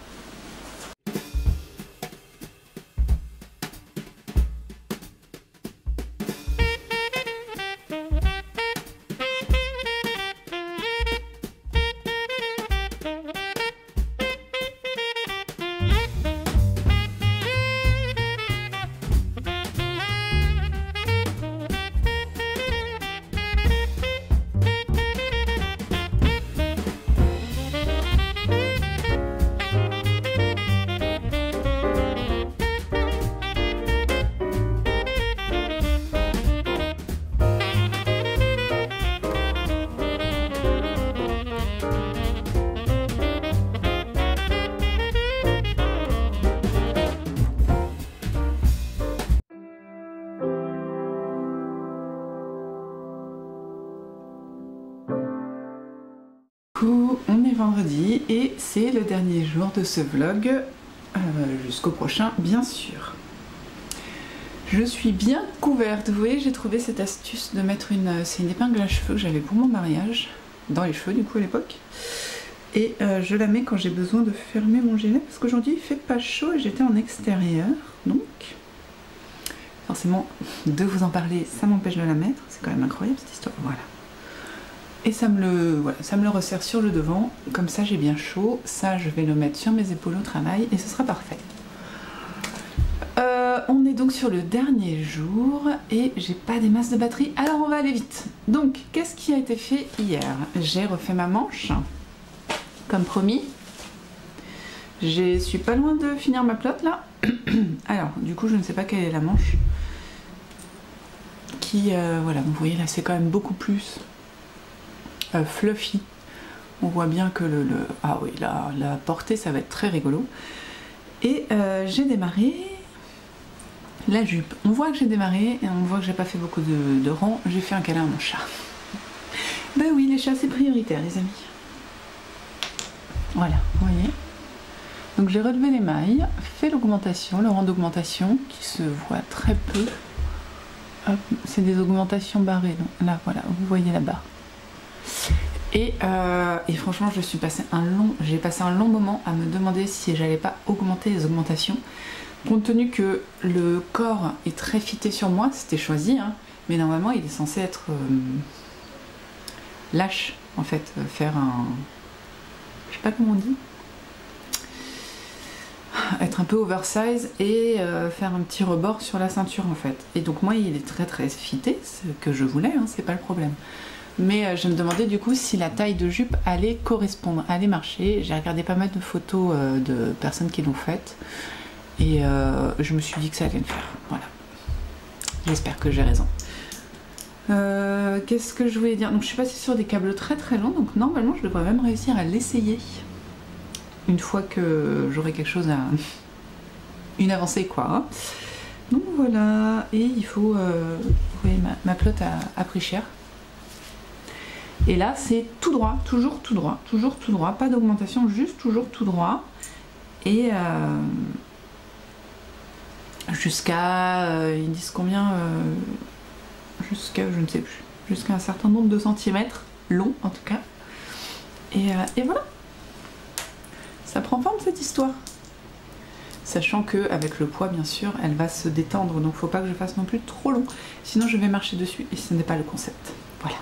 On est vendredi et c'est le dernier jour de ce vlog, jusqu'au prochain bien sûr. Je suis bien couverte, vous voyez j'ai trouvé cette astuce de mettre c'est une épingle à cheveux que j'avais pour mon mariage, dans les cheveux du coup à l'époque. Et je la mets quand j'ai besoin de fermer mon gilet parce qu'aujourd'hui il fait pas chaud et j'étais en extérieur. Donc forcément de vous en parler ça m'empêche de la mettre, c'est quand même incroyable cette histoire, voilà. Et ça me le resserre sur le devant, comme ça j'ai bien chaud. Ça je vais le mettre sur mes épaules au travail et ce sera parfait. On est donc sur le dernier jour et j'ai pas des masses de batterie, alors on va aller vite. Donc qu'est-ce qui a été fait hier? J'ai refait ma manche, comme promis. Je suis pas loin de finir ma plotte là. Alors du coup je ne sais pas quelle est la manche. Voilà, vous voyez là c'est quand même beaucoup plus fluffy. On voit bien que ah oui, la portée ça va être très rigolo. Et j'ai démarré la jupe. On voit que j'ai démarré et on voit que j'ai pas fait beaucoup de rangs. J'ai fait un câlin à mon chat. Ben oui, les chats c'est prioritaire les amis. Voilà, vous voyez. Donc j'ai relevé les mailles, fait l'augmentation, le rang d'augmentation qui se voit très peu. C'est des augmentations barrées. Donc là voilà, vous voyez la barre. Et franchement j'ai passé un long moment à me demander si j'allais pas augmenter les augmentations. Compte tenu que le corps est très fité sur moi, c'était choisi, hein, mais normalement il est censé être lâche en fait, faire un... je sais pas comment on dit. Être un peu oversize et faire un petit rebord sur la ceinture en fait. Et donc moi il est très fité, ce que je voulais, hein, c'est pas le problème. Mais je me demandais du coup si la taille de jupe allait correspondre, allait marcher. J'ai regardé pas mal de photos de personnes qui l'ont faite et je me suis dit que ça allait le faire. Voilà. J'espère que j'ai raison. Qu'est-ce que je voulais dire? Donc je suis passée sur des câbles très très longs, donc normalement je devrais même réussir à l'essayer une fois que j'aurai quelque chose à... une avancée quoi. Hein. Donc voilà, et il faut... vous voyez, ma pelote a pris cher. Et là c'est tout droit, toujours tout droit, toujours tout droit, pas d'augmentation, juste toujours tout droit. Et jusqu'à... ils disent combien jusqu'à, je ne sais plus, jusqu'à un certain nombre de centimètres, long en tout cas. Et voilà. Ça prend forme cette histoire. Sachant que avec le poids bien sûr elle va se détendre, donc faut pas que je fasse non plus trop long, sinon je vais marcher dessus et ce n'est pas le concept. Voilà.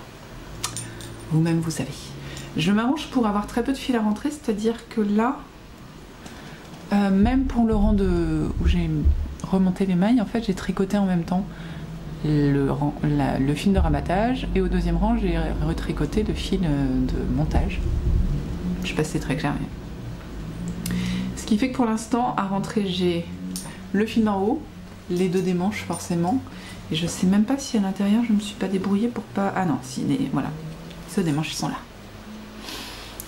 Vous-même vous savez. Je m'arrange pour avoir très peu de fil à rentrer, c'est-à-dire que là, même pour le rang où j'ai remonté les mailles, en fait j'ai tricoté en même temps le fil de rabattage et au deuxième rang j'ai retricoté le fil de montage. Je sais pas si c'est très clair. Mais... ce qui fait que pour l'instant, à rentrer, j'ai le fil d'en haut, les deux des manches forcément, et je sais même pas si à l'intérieur je me suis pas débrouillée pour pas... ah non, si, voilà, ceux des manches ils sont là.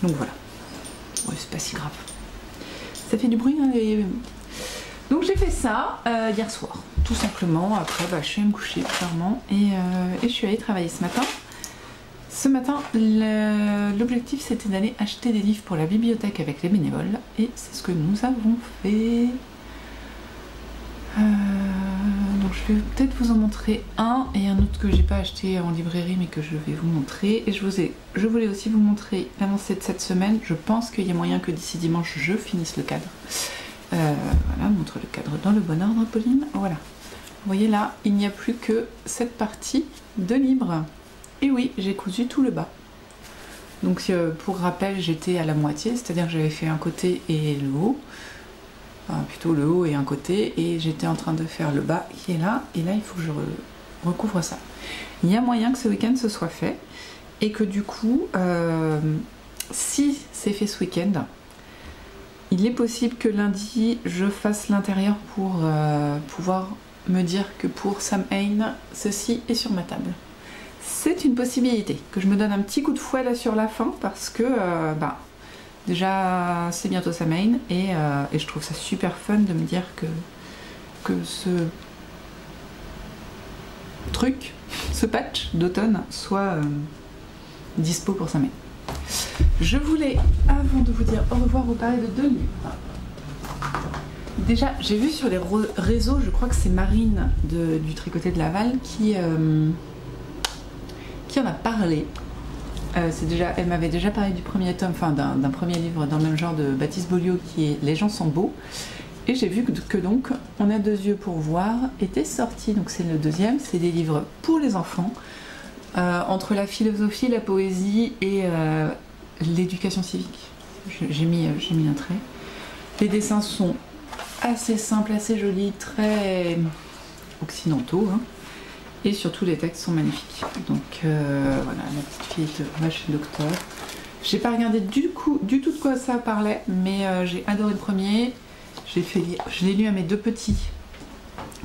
Donc voilà, ouais, c'est pas si grave. Ça fait du bruit, hein, donc j'ai fait ça hier soir, tout simplement. Après, bah, je suis allée me coucher clairement et je suis allée travailler ce matin. Ce matin, l'objectif c'était d'aller acheter des livres pour la bibliothèque avec les bénévoles et c'est ce que nous avons fait. Donc je vais peut-être vous en montrer un et un autre que j'ai pas acheté en librairie mais que je vais vous montrer. Et je voulais aussi vous montrer l'avancée de cette semaine. Je pense qu'il y a moyen que d'ici dimanche je finisse le cadre. Voilà, montre le cadre dans le bon ordre, Pauline. Voilà. Vous voyez là, il n'y a plus que cette partie de libre. Et oui, j'ai cousu tout le bas. Donc pour rappel, j'étais à la moitié, c'est-à-dire que j'avais fait un côté et le haut. Enfin, plutôt le haut et un côté. Et j'étais en train de faire le bas qui est là. Et là, il faut que je recouvre ça. Il y a moyen que ce week-end ce soit fait. Et que du coup, si c'est fait ce week-end, il est possible que lundi, je fasse l'intérieur pour pouvoir me dire que pour Samhain, ceci est sur ma table. C'est une possibilité, que je me donne un petit coup de fouet là sur la fin parce que déjà c'est bientôt Samhain et je trouve ça super fun de me dire que ce truc, ce patch d'automne soit dispo pour Samhain. Je voulais, avant de vous dire au revoir, vous parler de deux livres. Déjà, j'ai vu sur les réseaux, je crois que c'est Marine du Tricoté de Laval qui en a parlé. Elle m'avait déjà parlé du premier tome, enfin d'un premier livre dans le même genre de Baptiste Beaulieu qui est Les gens sont beaux. Et j'ai vu que donc On a deux yeux pour voir était sorti, donc c'est le deuxième, c'est des livres pour les enfants, entre la philosophie, la poésie et l'éducation civique. J'ai mis un trait. Les dessins sont assez simples, assez jolis, très occidentaux, hein. Et surtout les textes sont magnifiques. Donc voilà, la petite fille de Vache Docteur. J'ai pas regardé du tout de quoi ça parlait, mais j'ai adoré le premier. Je l'ai lu à mes deux petits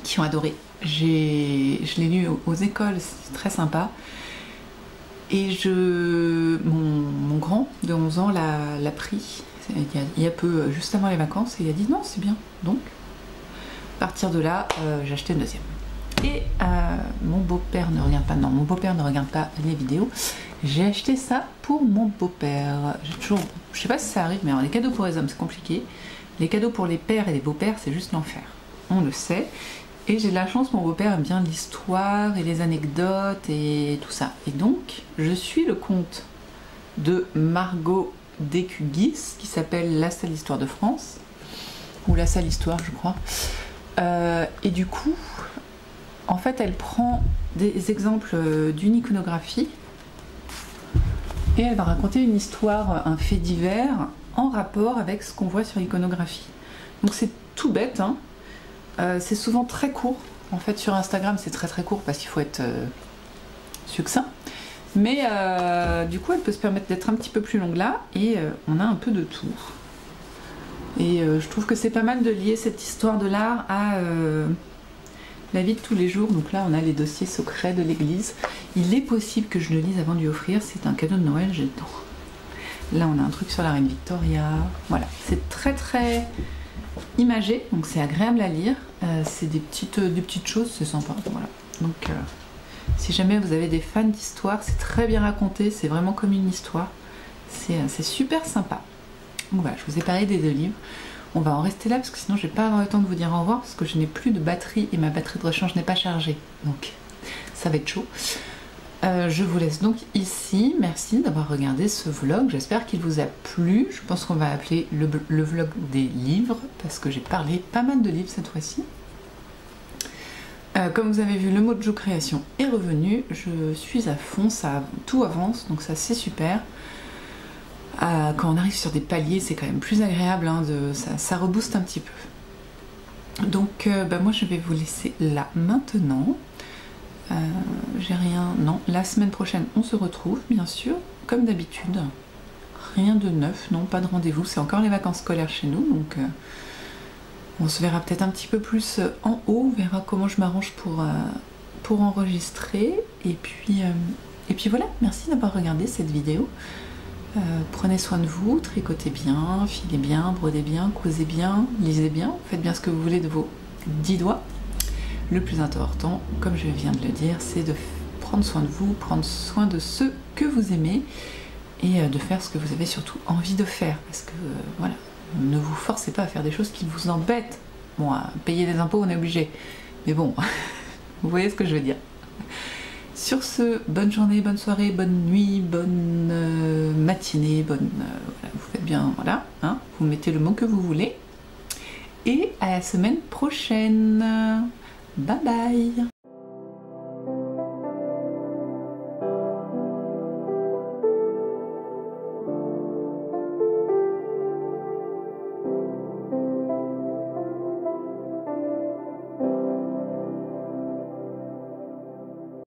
qui ont adoré. Je l'ai lu aux écoles, c'est très sympa. Et mon grand de 11 ans l'a pris il y a peu, juste avant les vacances, et il a dit non, c'est bien. Donc, à partir de là, j'ai acheté le deuxième. Et mon beau-père ne regarde pas, non, mon beau-père ne regarde pas les vidéos. J'ai acheté ça pour mon beau-père. Je sais pas si ça arrive, mais alors, les cadeaux pour les hommes, c'est compliqué. Les cadeaux pour les pères et les beaux-pères, c'est juste l'enfer. On le sait. Et j'ai de la chance, mon beau-père aime bien l'histoire et les anecdotes et tout ça. Et donc, je suis le conte de Margot Descugis, qui s'appelle La sale histoire de France. Ou La sale histoire, je crois. Et du coup, en fait, elle prend des exemples d'une iconographie et elle va raconter une histoire, un fait divers en rapport avec ce qu'on voit sur l'iconographie. Donc c'est tout bête, hein. C'est souvent très court. En fait, sur Instagram, c'est très très court parce qu'il faut être succinct. Mais du coup, elle peut se permettre d'être un petit peu plus longue là, et on a un peu de tout. Et je trouve que c'est pas mal de lier cette histoire de l'art à la vie de tous les jours. Donc là, on a les dossiers secrets de l'église. Il est possible que je le lise avant de lui offrir. C'est un cadeau de Noël, j'ai le temps. Là, on a un truc sur la reine Victoria. Voilà, c'est très très imagé, donc c'est agréable à lire. C'est des petites choses, c'est sympa. Voilà. Donc, si jamais vous avez des fans d'histoire, c'est très bien raconté. C'est vraiment comme une histoire. C'est super sympa. Donc voilà, je vous ai parlé des 2 livres. On va en rester là parce que sinon je vais pas avoir le temps de vous dire au revoir parce que je n'ai plus de batterie et ma batterie de rechange n'est pas chargée. Donc ça va être chaud. Je vous laisse donc ici. Merci d'avoir regardé ce vlog. J'espère qu'il vous a plu. Je pense qu'on va appeler le vlog des livres parce que j'ai parlé pas mal de livres cette fois-ci. Comme vous avez vu, le Mojo Création est revenu. Je suis à fond, tout avance, donc ça c'est super. Quand on arrive sur des paliers, c'est quand même plus agréable, hein, ça rebooste un petit peu. Donc moi je vais vous laisser là maintenant. J'ai rien, non, la semaine prochaine on se retrouve bien sûr, comme d'habitude. Rien de neuf, non, pas de rendez-vous, c'est encore les vacances scolaires chez nous, donc on se verra peut-être un petit peu plus en haut, on verra comment je m'arrange pour enregistrer. Et puis voilà, merci d'avoir regardé cette vidéo. Prenez soin de vous, tricotez bien, filez bien, brodez bien, cousez bien, lisez bien, faites bien ce que vous voulez de vos 10 doigts. Le plus important, comme je viens de le dire, c'est de prendre soin de vous, prendre soin de ceux que vous aimez et de faire ce que vous avez surtout envie de faire. Parce que voilà, ne vous forcez pas à faire des choses qui vous embêtent. Bon, à payer des impôts, on est obligé. Mais bon, vous voyez ce que je veux dire. Sur ce, bonne journée, bonne soirée, bonne nuit, bonne matinée, voilà, vous faites bien, voilà, hein, vous mettez le mot que vous voulez. Et à la semaine prochaine. Bye bye.